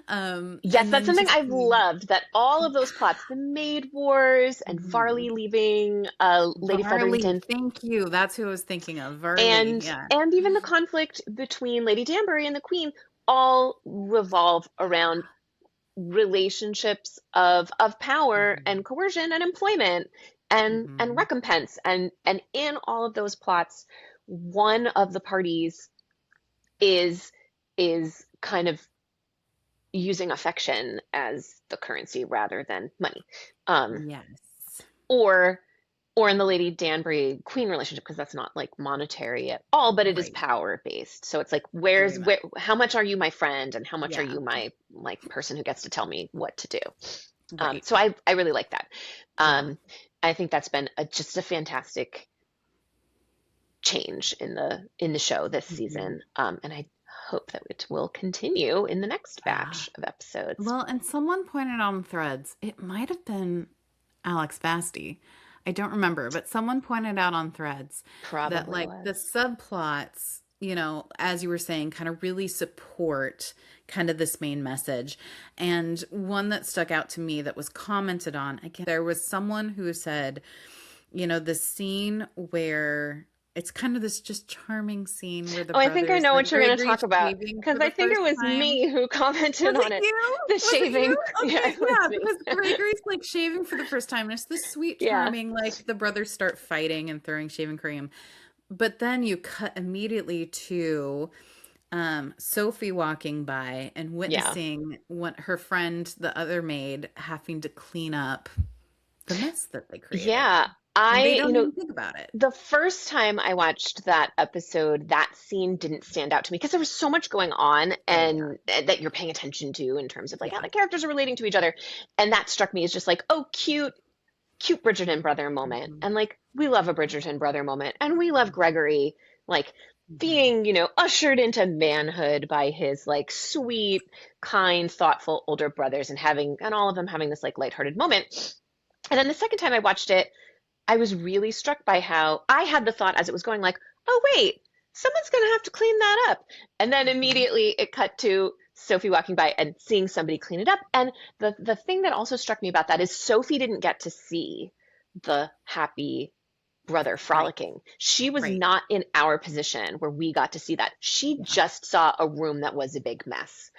Yes, And that's then something just I've loved, that all of those plots, the maid wars and Varley Mhm. leaving Lady Varley, Featherington, thank you. That's who I was thinking of. Varley. and Yeah. and even the conflict between Lady Danbury and the Queen, all revolve around relationships of power Hmm. and coercion and employment and Hmm. recompense, and in all of those plots one of the parties is is kind of using affection as the currency rather than money, um, Yes. or in the Lady Danbury Queen relationship, because that's not like monetary at all, but it is Right. power based. So it's like, Very much. how much are you my friend, and how much are Yeah. you my like person who gets to tell me what to do? Right. So I really like that. Yeah. Um, I think that's been just a fantastic change in the show this Hmm. season, and I hope that it will continue in the next Yeah. batch of episodes. Well, and someone pointed on threads, it might have been Alex Vasti. I don't remember, but someone pointed out on Threads that Probably like the was. subplots, as you were saying, kind of really support kind of this main message. And one that stuck out to me that was commented on, again, there was someone who said, the scene where it's kind of this just charming scene where the Oh, I think I brothers, know like what you're going to Gregory talk about shaving because for I the think it first was time. me who commented Was on it it. you? The Was it shaving. you? Yeah, Okay, it was yeah, me. because Gregory's like shaving for the first time. And it's this sweet, Yeah. charming, like the brothers start fighting and throwing shaving cream. But then you cut immediately to Sophie walking by and Yeah. witnessing what her friend, the other maid, having to clean up the mess that they created. Yeah. And they I, don't even think about it. the first time I watched that episode, that scene didn't stand out to me because there was so much going on Oh yeah. and that you're paying attention to in terms of like how Yeah. the characters are relating to each other. And that struck me as just like, oh, cute, cute Bridgerton brother moment. Hmm. And like, we love a Bridgerton brother moment. And we love Gregory, like, Hmm. being, ushered into manhood by his like sweet, kind, thoughtful older brothers and all of them having this like lighthearted moment. And then the second time I watched it, I was really struck by how I had the thought as it was going like, oh wait, someone's going to have to clean that up. And then Hmm. immediately it cut to Sophie walking by and seeing somebody clean it up. And the thing that also struck me about that is Sophie didn't get to see the happy brother Right. frolicking. She was Right. not in our position where we got to see that. She Yeah. just saw a room that was a big mess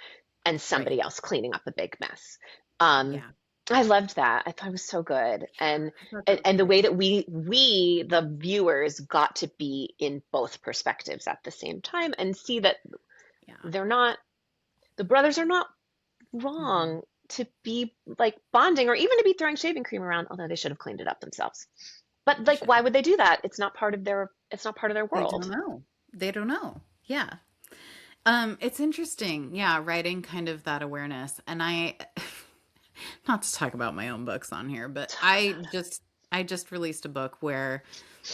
and Right. somebody else cleaning up a big mess. Um, Yeah. I loved that. I thought it was so good. And I thought that and, was and the way great. that we the viewers got to be in both perspectives at the same time and see that Yeah. they're not the brothers are not Hmm. wrong to be like bonding or even to be throwing shaving cream around, although they should have cleaned it up themselves. But They like should why have. would they do that? It's not part of their They don't world. know. They don't know. Yeah. It's interesting. Yeah, writing kind of that awareness. And I not to talk about my own books on here, but Talk I about it. just I just released a book where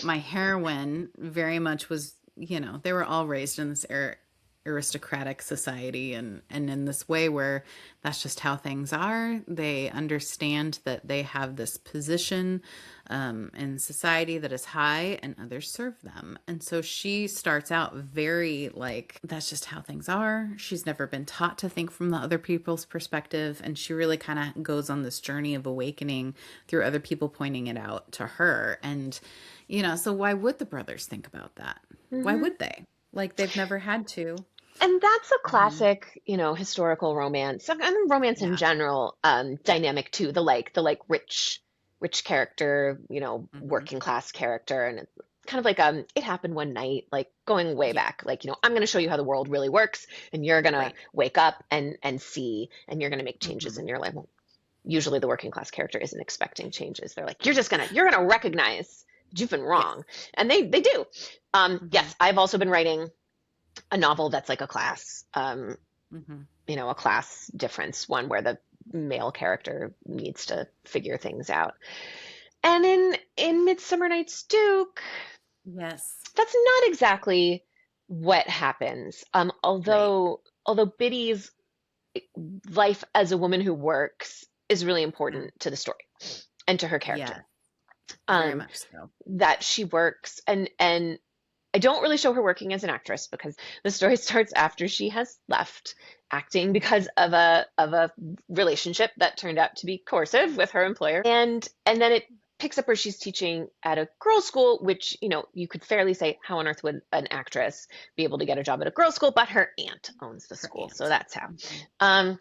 my heroine very much was, they were all raised in this aristocratic society and in this way where that's just how things are. They understand that they have this position in society that is high and others serve them. And so she starts out very like, that's just how things are. She's never been taught to think from the other people's perspective. And she really kind of goes on this journey of awakening through other people pointing it out to her. And, so why would the brothers think about that? Why Hmm. would they? Like they've never had to. And that's a Mhm. classic, historical romance and romance in Yeah. general, dynamic too. The like rich character, Hmm. working class character, and it's kind of like it happened one night, like going way Yeah. back. Like, I'm going to show you how the world really works, and you're gonna Right. wake up and see, and you're gonna make changes Hmm. in your life. Well, usually the working class character isn't expecting changes. They're like, you're gonna recognize that you've been Yes. wrong, and they do. Hmm. Yes, I've also been writing a novel that's like Hmm. a class difference, one where the male character needs to figure things out. And in Midsummer Night's Duke, Yes. that's not exactly what happens. Right. Although Biddy's life as a woman who works is really Yeah. important to the story and to her character. Yes. Very Um, much so. that she works and I don't really show her working as an actress because the story starts after she has left acting Hmm. because of a relationship that turned out to be coercive with her employer. And then it picks up where she's teaching at a girls' school, which, you could fairly say, how on earth would an actress be able to get a job at a girls' school? But her aunt owns the Her school, so aunt. that's how. Hmm. Um,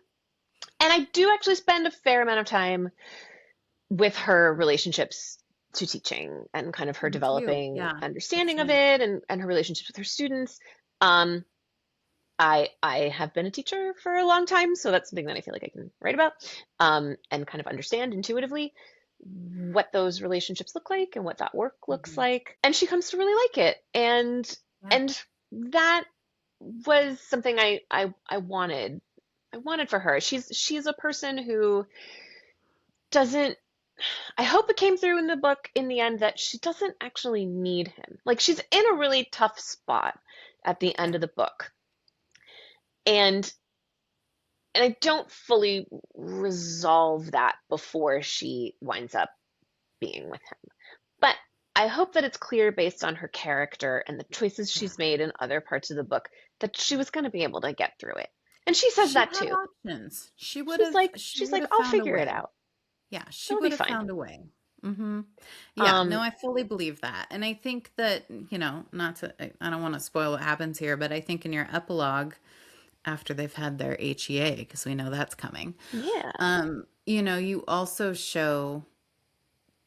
and I do actually spend a fair amount of time with her relationships to teaching and kind of her Me too. developing Yeah. It's understanding of nice. it and her relationships with her students. Um, I have been a teacher for a long time, so that's something that I feel like I can write about, and kind of understand intuitively what those relationships look like and what that work looks Hmm. like. And she comes to really like it, Yeah. and that was something I wanted. I wanted for her. She's a person who doesn't I hope it came through in the book in the end that she doesn't actually need him. Like she's in a really tough spot at the end Yeah. of the book. And I don't fully resolve that before she winds up being with him. I hope that it's clear based on her character and the choices Yeah. she's made in other parts of the book that she was going to be able to get through it. And she says She that had too. options. She's like, She she's would like, have I'll found a figure it way. out. Yeah, she It'll be would have fine. found a way. Hmm. Yeah, no, Um, I fully believe that. And I think that, not to, I don't want to spoil what happens here, but I think in your epilogue, after they've had their HEA, because we know that's coming, yeah. you also show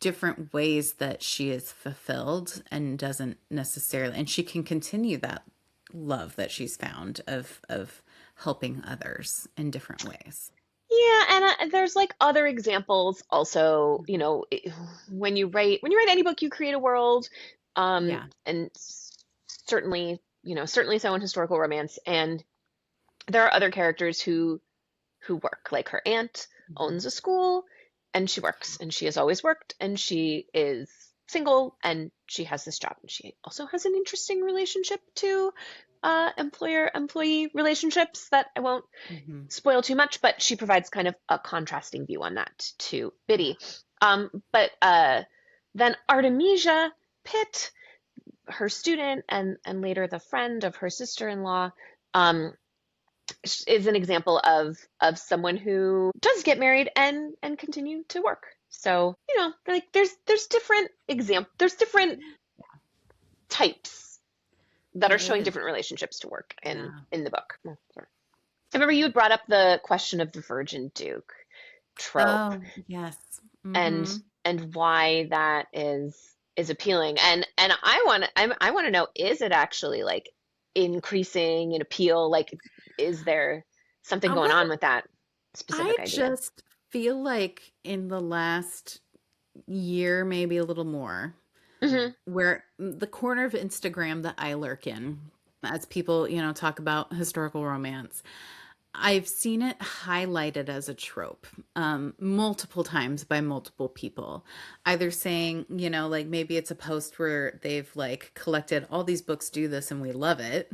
different ways that she is fulfilled and doesn't necessarily, and she can continue that love that she's found of helping others in different ways. Yeah, and there's like other examples also, when you write any book, you create a world, Yeah. and certainly, certainly so in historical romance. And there are other characters who work. Like her aunt Mhm. owns a school and she works and she has always worked and she is single and she has this job and she also has an interesting relationship to employer employee relationships that I won't Mhm. spoil too much, but she provides kind of a contrasting view on that to Yeah. Biddy. But then Artemisia Pitt, her student and later the friend of her sister-in-law, um, is an example of someone who does get married and continue to work. So, like there's different there's different types that are There showing is. different relationships to work in Yeah. in the book. Oh, sorry. I remember you had brought up the question of the Virgin Duke trope Oh, yes. and Mhm. and why that is appealing. And I want to know, is it actually like increasing in appeal? Like, is there something going on Well, with that I specific idea? just feel like in the last year, maybe a little more, Hmm. where the corner of Instagram that I lurk in, as people, talk about historical romance, I've seen it highlighted as a trope multiple times by multiple people, either saying, like maybe it's a post where they've like collected all these books do this and we love it.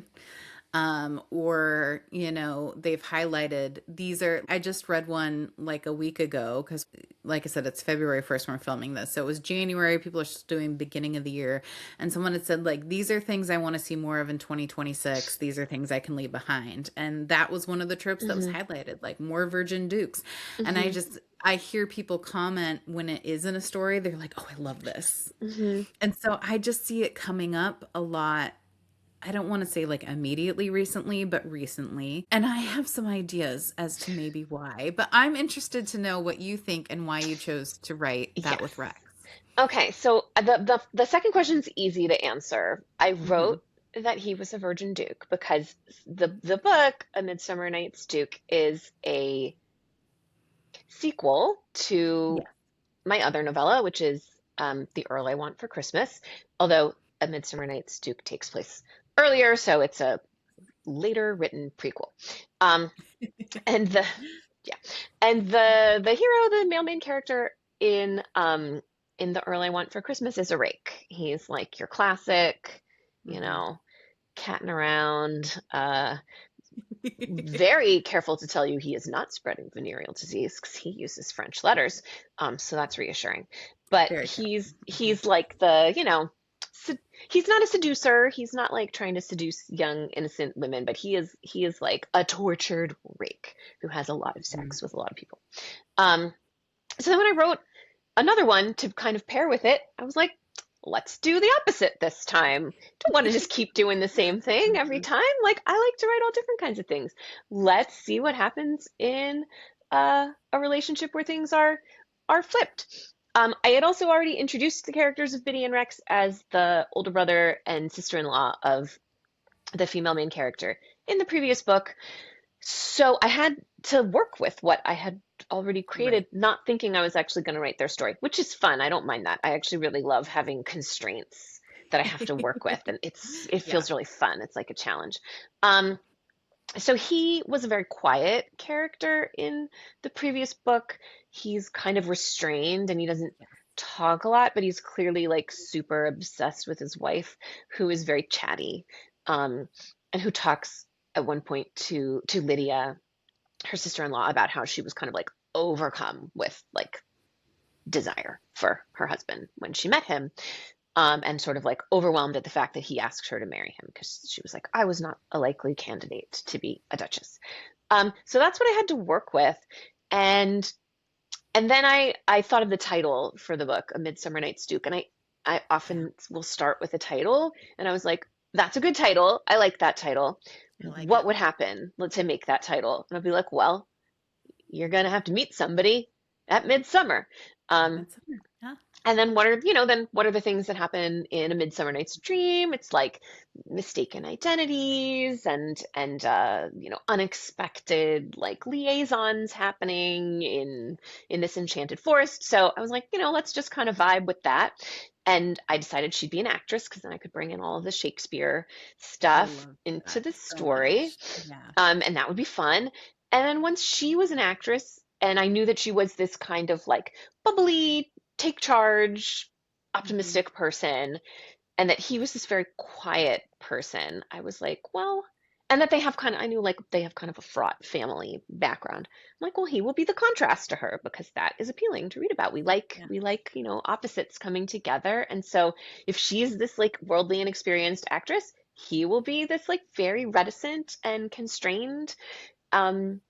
Or they've highlighted these are I just read one like a week ago because like I said it's February 1st when we're filming this, so it was January, people are just doing beginning of the year, and someone had said like these are things I want to see more of in 2026, these are things I can leave behind, and that was one of the tropes that was Hmm. highlighted, like more virgin dukes. And Hmm. I hear people comment when it is in a story, they're like, oh, I love this. Hmm. And so I just see it coming up a lot. I don't want to say like immediately recently, but recently. And I have some ideas as to maybe why, but I'm interested to know what you think and why you chose to write that Yes. with Rex. Okay, so the second question's easy to answer. I Hmm. wrote that he was a Virgin Duke because the book A Midsummer Night's Duke is a sequel to Yeah. my other novella, which is The Earl I Want for Christmas, although A Midsummer Night's Duke takes place earlier, so it's a later written prequel. Um, and the yeah, and the hero, the male main character in The Earl I Want for Christmas is a rake. He's like your classic, you Hmm. know, catting around, very careful to tell you he is not spreading venereal disease because he uses French letters. So that's reassuring. But Very careful. he's like the, he's not a seducer. He's not like trying to seduce young innocent women, but he is like a tortured rake who has a lot of Mhm. sex with a lot of people. Um, so then when I wrote another one to kind of pair with it, I was like, let's do the opposite this time. Don't want to just keep doing the same thing every Mhm. time. Like, I like to write all different kinds of things. Let's see what happens in a relationship where things are flipped. I had also already introduced the characters of Biddy and Rex as the older brother and sister-in-law of the female main character in the previous book. So I had to work with what I had already created, Right. not thinking I was actually going to write their story, which is fun. I don't mind that. I actually really love having constraints that I have to work with, and it Yeah. feels really fun. It's like a challenge. Um, so he was a very quiet character in the previous book. He's kind of restrained and he doesn't Yeah. talk a lot, but he's clearly like super obsessed with his wife, who is very chatty, um, and who talks at one point to Lydia, her sister-in-law, about how she was kind of like overcome with like desire for her husband when she met him. and sort of like overwhelmed at the fact that he asked her to marry him because she was like, I was not a likely candidate to be a duchess. So that's what I had to work with. And then I thought of the title for the book, A Midsummer Night's Duke, and I often will start with a title, and I was like, that's a good title. I like that title. I like What it. would happen to make that title? And I'll be like, well, you're gonna have to meet somebody at Midsummer. Um, Midsummer. Yeah. and then what are the things that happen in A Midsummer Night's Dream? It's like mistaken identities and unexpected like liaisons happening in this enchanted forest. So I was like, let's just kind of vibe with that. And I decided she'd be an actress because then I could bring in all of the Shakespeare I stuff love into that the so story. much. Yeah. And that would be fun. And then once she was an actress, and I knew that she was this kind of like bubbly, take charge, Hmm. optimistic person, and that he was this very quiet person, I was like, well, and that I knew like they have kind of a fraught family background. I'm like, well, he will be the contrast to her because that is appealing to read about. Yeah. We like, opposites coming together. And so if she's this like worldly and experienced actress, he will be this like very reticent and constrained, um,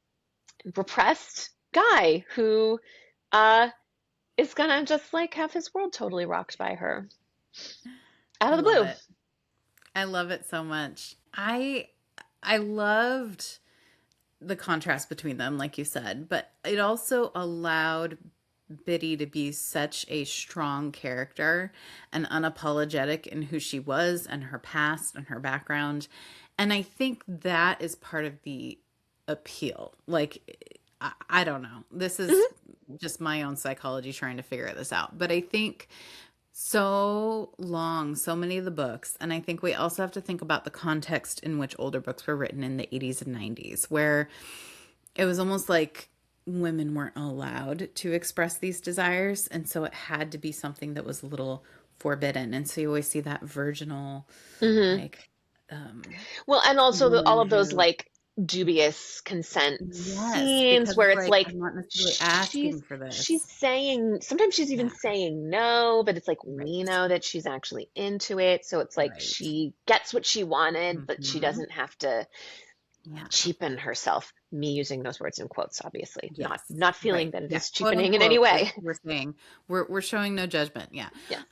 repressed guy who uh is gonna just like have his world totally rocked by her out I of the love blue. it. I love it so much. I loved the contrast between them, like you said, but it also allowed Biddy to be such a strong character and unapologetic in who she was and her past and her background. And I think that is part of the appeal. Like, I don't know. This is Hmm. just my own psychology trying to figure this out. But I think so long, so many of the books, and I think we also have to think about the context in which older books were written in the 80s and 90s, where it was almost like women weren't allowed to express these desires, and so it had to be something that was a little forbidden. And so you always see that virginal, Hmm. like, um, Well, and also all woman of those who, like dubious consent yes, scenes because where it's it's like, like I'm not necessarily asking for she's this. saying, sometimes she's even Yeah, saying no, but it's like we right, know that she's actually into it, so it's like right. she gets what she wanted, but she Hmm. doesn't have to Yeah. cheapen herself. Me using those words in quotes, obviously, not Yes. feeling Right. that it Yeah. is Quote cheapening in any unquote. way. We're saying we're showing no judgment. Yeah. Yes.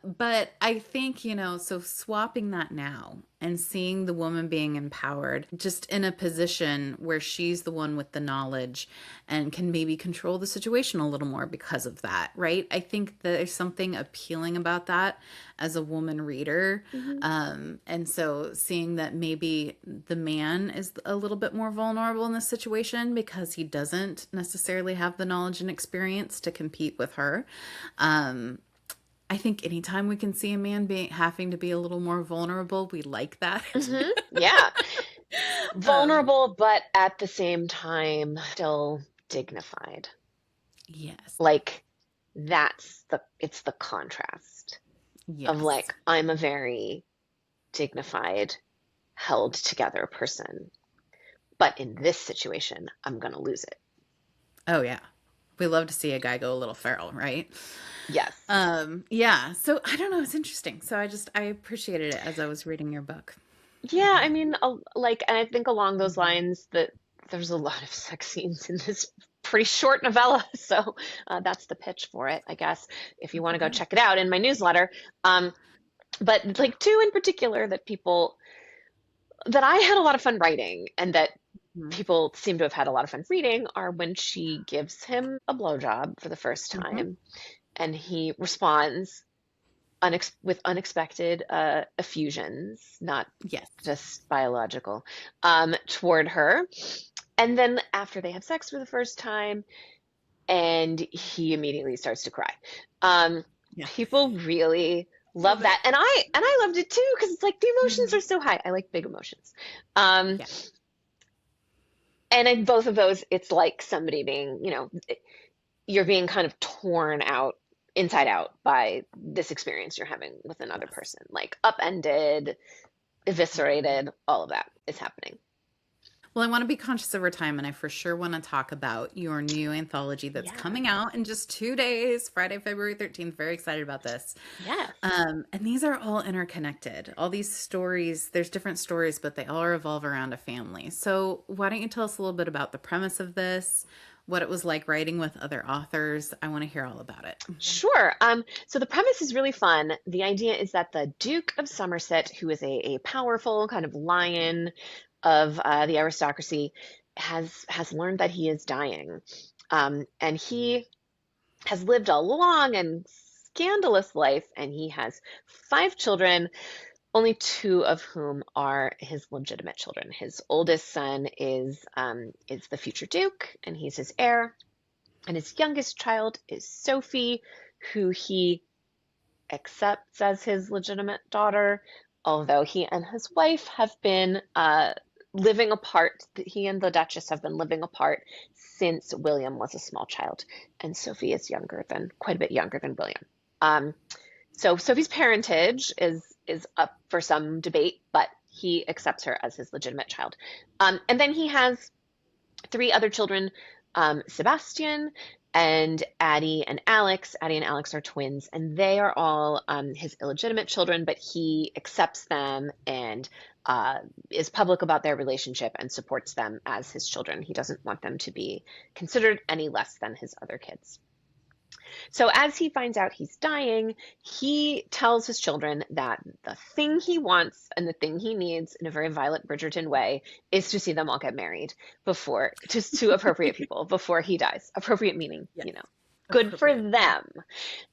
But I think, so swapping that now and seeing the woman being empowered just in a position where she's the one with the knowledge and can maybe control the situation a little more because of that, right? I think there's something appealing about that as a woman reader. Hmm. And so seeing that maybe the man is a little bit more vulnerable in this situation because he doesn't necessarily have the knowledge and experience to compete with her. Um, I think anytime we can see a man being having to be a little more vulnerable, we like that. Hmm. Yeah. um, Vulnerable, but at the same time, still dignified. yes, Like it's the contrast of yes. like, I'm a very dignified, held together person, but in this situation, I'm gonna lose it. Oh yeah. We love to see a guy go a little feral, right? Yes. Yeah. So I don't know, it's interesting. So I appreciated it as I was reading your book. Yeah, I mean, like, and I think along those Mhm. lines that there's a lot of sex scenes in this pretty short novella. So that's the pitch for it, I guess, if you want to go Okay. check it out in my newsletter. Um, but like two in particular that I had a lot of fun writing and that Mhm. people seem to have had a lot of fun reading are when she gives him a blowjob for the first Mhm. time and he responds with unexpected effusions, not Yes. just biological, toward her. And then after they have sex for the first time, and he immediately starts to cry. Um, Yeah. People really Love love it. that, and I loved it too because it's like the emotions are Mhm. so high. I like big emotions. Um, Yeah. and in both of those, it's like somebody being, you're being kind of torn out inside out by this experience you're having with another Yes. person, like upended, Mhm. eviscerated, all of that is happening. Well, I want to be conscious of our time, and I for sure want to talk about your new anthology that's Yeah. coming out in just 2 days, Friday, February 13th. Very excited about this. Yes. And these are all interconnected. All these stories, there's different stories, but they all revolve around a family. So, why don't you tell us a little bit about the premise of this, what it was like writing with other authors? I want to hear all about it. Sure. So the premise is really fun. The idea is that the Duke of Somerset, who is a powerful kind of lion of the aristocracy, has learned that he is dying, and he has lived a long and scandalous life, and he has five children, only two of whom are his legitimate children. His oldest son is the future Duke, and he's his heir. And his youngest child is Sophie, who he accepts as his legitimate daughter, although he and his wife have been living apart. He and the Duchess have been living apart since William was a small child, and Sophie is quite a bit younger than William. Um, so Sophie's parentage is up for some debate, but he accepts her as his legitimate child. And then he has three other children, Sebastian and Addie and Alex. Addie and Alex are twins, and they are all his illegitimate children, but he accepts them and is public about their relationship and supports them as his children. He doesn't want them to be considered any less than his other kids. So as he finds out he's dying, he tells his children that the thing he wants and the thing he needs, in a very Violet Bridgerton way, is to see them all get married before, just to appropriate people before he dies. Appropriate meaning, Yes, good for appropriate. them.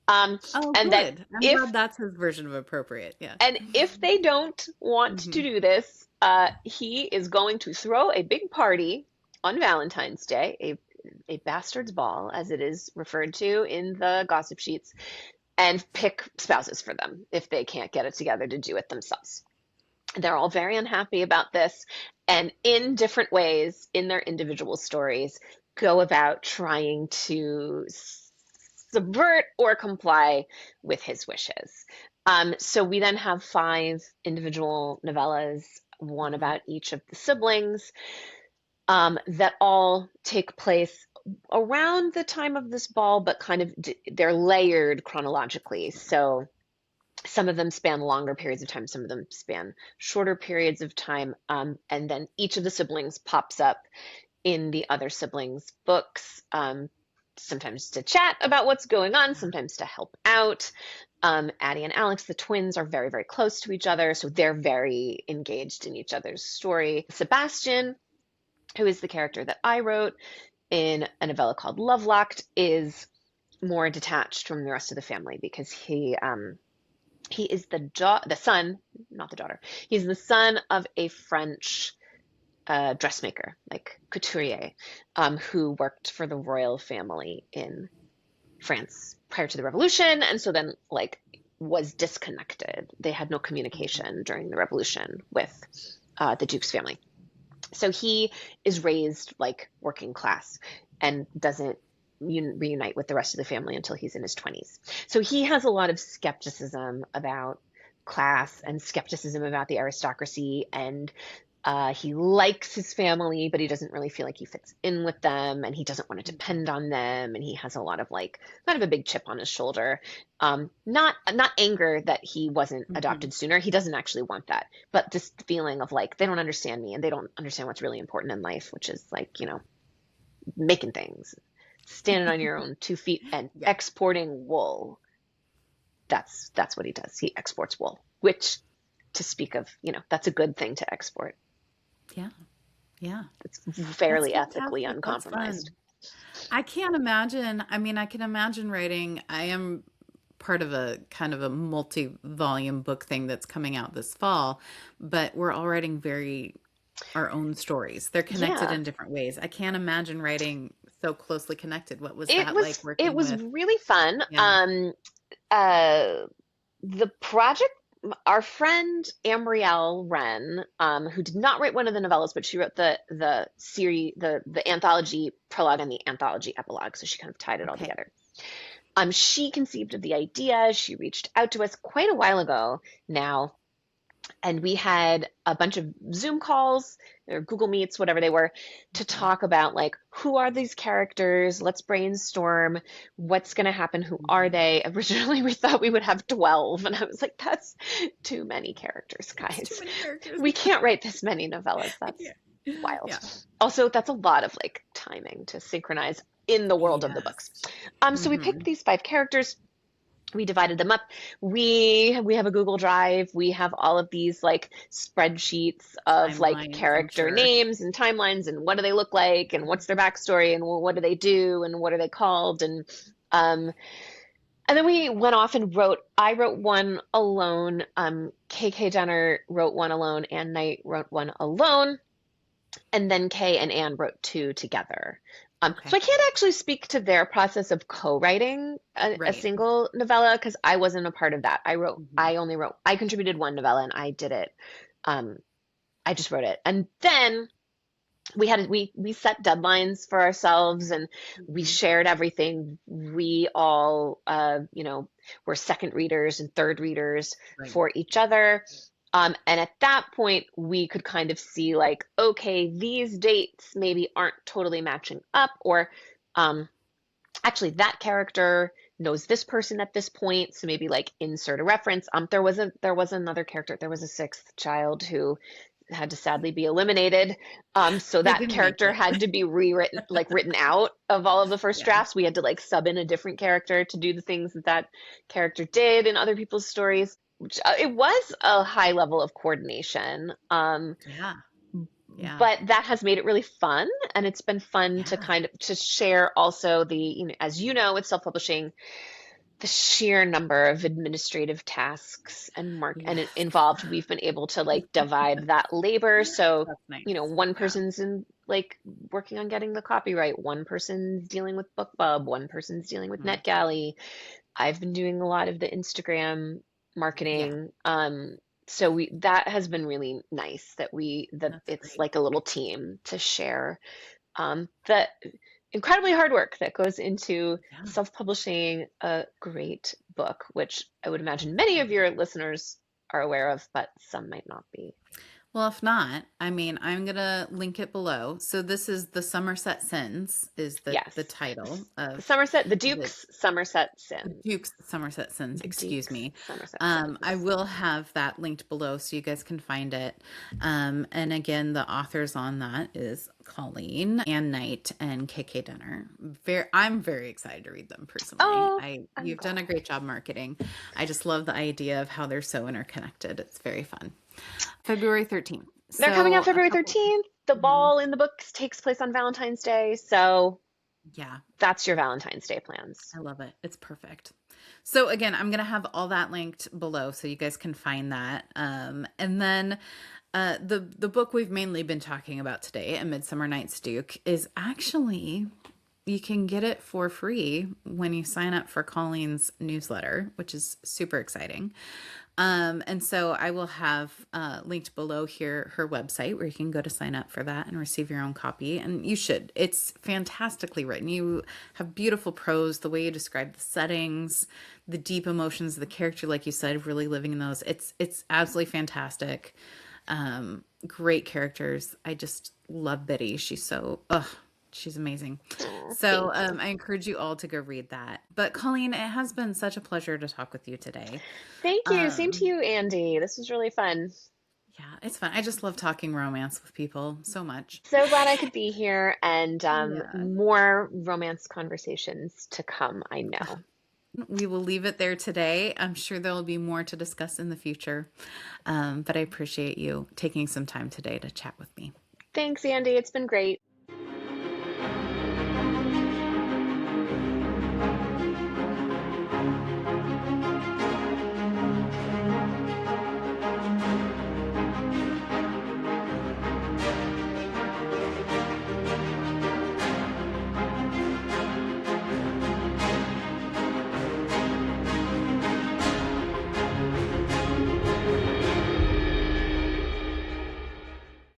Um, Oh, and that good. I'm if glad that's his version of appropriate. Yeah. and if they don't want to Hmm. do this, he is going to throw a big party on Valentine's Day, a bastard's ball, as it is referred to in the gossip sheets, and pick spouses for them if they can't get it together to do it themselves. They're all very unhappy about this, and in different ways, in their individual stories, go about trying to subvert or comply with his wishes. So we then have five individual novellas, one Hmm. about each of the siblings, that all take place around the time of this ball, but kind of they're layered chronologically. So some of them span longer periods of time, some of them span shorter periods of time, and then each of the siblings pops up in the other siblings' books, sometimes to chat about what's going on, sometimes to help out. Addie and Alex, the twins, are very, very close to each other, so they're very engaged in each other's story. Sebastian, who is the character that I wrote in a novella called Lovelocked, is more detached from the rest of the family because he is the son, not the daughter. He's the son of a French dressmaker, like couturier, who worked for the royal family in France prior to the revolution, and so then like was disconnected. They had no communication during the revolution with the Duke's family. So he is raised like working class and doesn't reunite with the rest of the family until he's in his 20s. So he has a lot of skepticism about class and skepticism about the aristocracy, and he likes his family, but he doesn't really feel like he fits in with them, and he doesn't want to depend on them, and he has a lot of like kind of a big chip on his shoulder. Not anger that he wasn't Hmm. adopted sooner. He doesn't actually want that, but this feeling of like they don't understand me and they don't understand what's really important in life, which is like making things, standing on your own 2 feet, and Yeah. exporting wool. That's what he does. He exports wool, which to speak of, that's a good thing to export. Yeah. Yeah. It's That's fairly ethically fantastic. That's uncompromised. fun. I can't imagine. I mean, I can imagine writing. I am part of a kind of a multi-volume book thing that's coming out this fall, but we're all writing very our own stories. They're connected Yeah. in different ways. I can't imagine writing so closely connected. What was It that like was it working was with? really fun. Yeah. Uh the project, our friend Ambrielle Wren, who did not write one of the novellas, but she wrote the series, the anthology prologue and the anthology epilogue, so she kind of tied it all Okay. together. She conceived of the idea. She reached out to us quite a while ago now, And we had a bunch of Zoom calls or Google Meets, whatever they were, to Mhm. talk about like who are these characters? Let's brainstorm. What's going to happen? Who are Mhm. they? Originally, we thought we would have 12, and I was like, that's too many characters, It's too guys. many characters. We can't write this many novellas. That's Yeah. wild. Yeah. Also, that's a lot of like timing to synchronize in the world of the books. Yes. So we picked Hmm. these 5 characters, we divided them up. We have a Google Drive. We have all of these like spreadsheets of like Timelines, I'm character sure. names and timelines and what do they look like and what's their backstory and what do they do and what are they called um and then we went off and wrote. I wrote one alone. KK Jenner wrote one alone. Ann Knight wrote one alone, and then Kay and Anne wrote two together. So Okay. I can't actually speak to their process of co-writing a Right. single novella because I wasn't a part of that. Hmm. I only wrote, I contributed one novella and I did it. Um, I just wrote it. And then we set deadlines for ourselves and we Hmm. shared everything. We all, were second readers and third readers Right. for each other. And at that point, we could kind of see like, okay, these dates maybe aren't totally matching up, or um, actually, that character knows this person at this point, so maybe like insert a reference. There was another character. There was a sixth child who had to sadly be eliminated. So They that didn't make character it. had to be rewritten, like written out of all of the first Yeah. drafts. We had to like sub in a different character to do the things that that character did in other people's stories. Which, it was a high level of coordination. Yeah. Yeah. But that has made it really fun, and it's been fun to Yeah. kind of to share also the, as you know, with self-publishing, the sheer number of administrative tasks and Yes. involved. We've been able to like divide that labor. So, That's nice. one Yeah. person's in like working on getting the copyright, one person's dealing with BookBub, one person's dealing with Mhm. NetGalley. I've been doing a lot of the Instagram Yeah. marketing. So we that has been really nice that That's it's great. like a little team to share the incredibly hard work that goes into Yeah. self-publishing a great book, which I would imagine many of your listeners are aware of, but some might not be. Well, if not, I mean, I'm gonna link it below. So this is The Somerset Sins is Yes. the title The of Somerset, the the Duke's Somerset Sin. Duke's Somerset Sins, The excuse Duke's me. Somerset Sins. I will have that linked below so you guys can find it. And again, the authors on that is Colleen, Ann Knight, and KK Denner. I'm very excited to read them personally. Oh, I'm You've done a glad. great job marketing. I just love the idea of how they're so interconnected. It's very fun. February 13th. They're coming out So a February couple. 13th. The Mhm. ball in the books takes place on Valentine's Day, so Yeah, that's your Valentine's Day plans. I love it. It's perfect. So again, I'm gonna have all that linked below so you guys can find that. And then the book we've mainly been talking about today, A Midsummer Night's Duke, is actually you can get it for free when you sign up for Colleen's newsletter, which is super exciting. And so I will have linked below here her website where you can go to sign up for that and receive your own copy. And you should. It's fantastically written. You have beautiful prose, the way you describe the settings, the deep emotions of the character, like you said, really living in those. It's absolutely fantastic. Great characters. I just love Biddy. She's amazing. Oh, So thank you. I encourage you all to go read that. But Colleen, it has been such a pleasure to talk with you today. Thank you. Same to Um, you, Andy. This was really fun. yeah, it's fun. I just love talking romance with people so much. So glad I could be here, and Yeah. more romance conversations to come, I know. We will leave it there today. I'm sure there will be more to discuss in the future. But I appreciate you taking some time today to chat with me. Thanks, Andy. It's been great.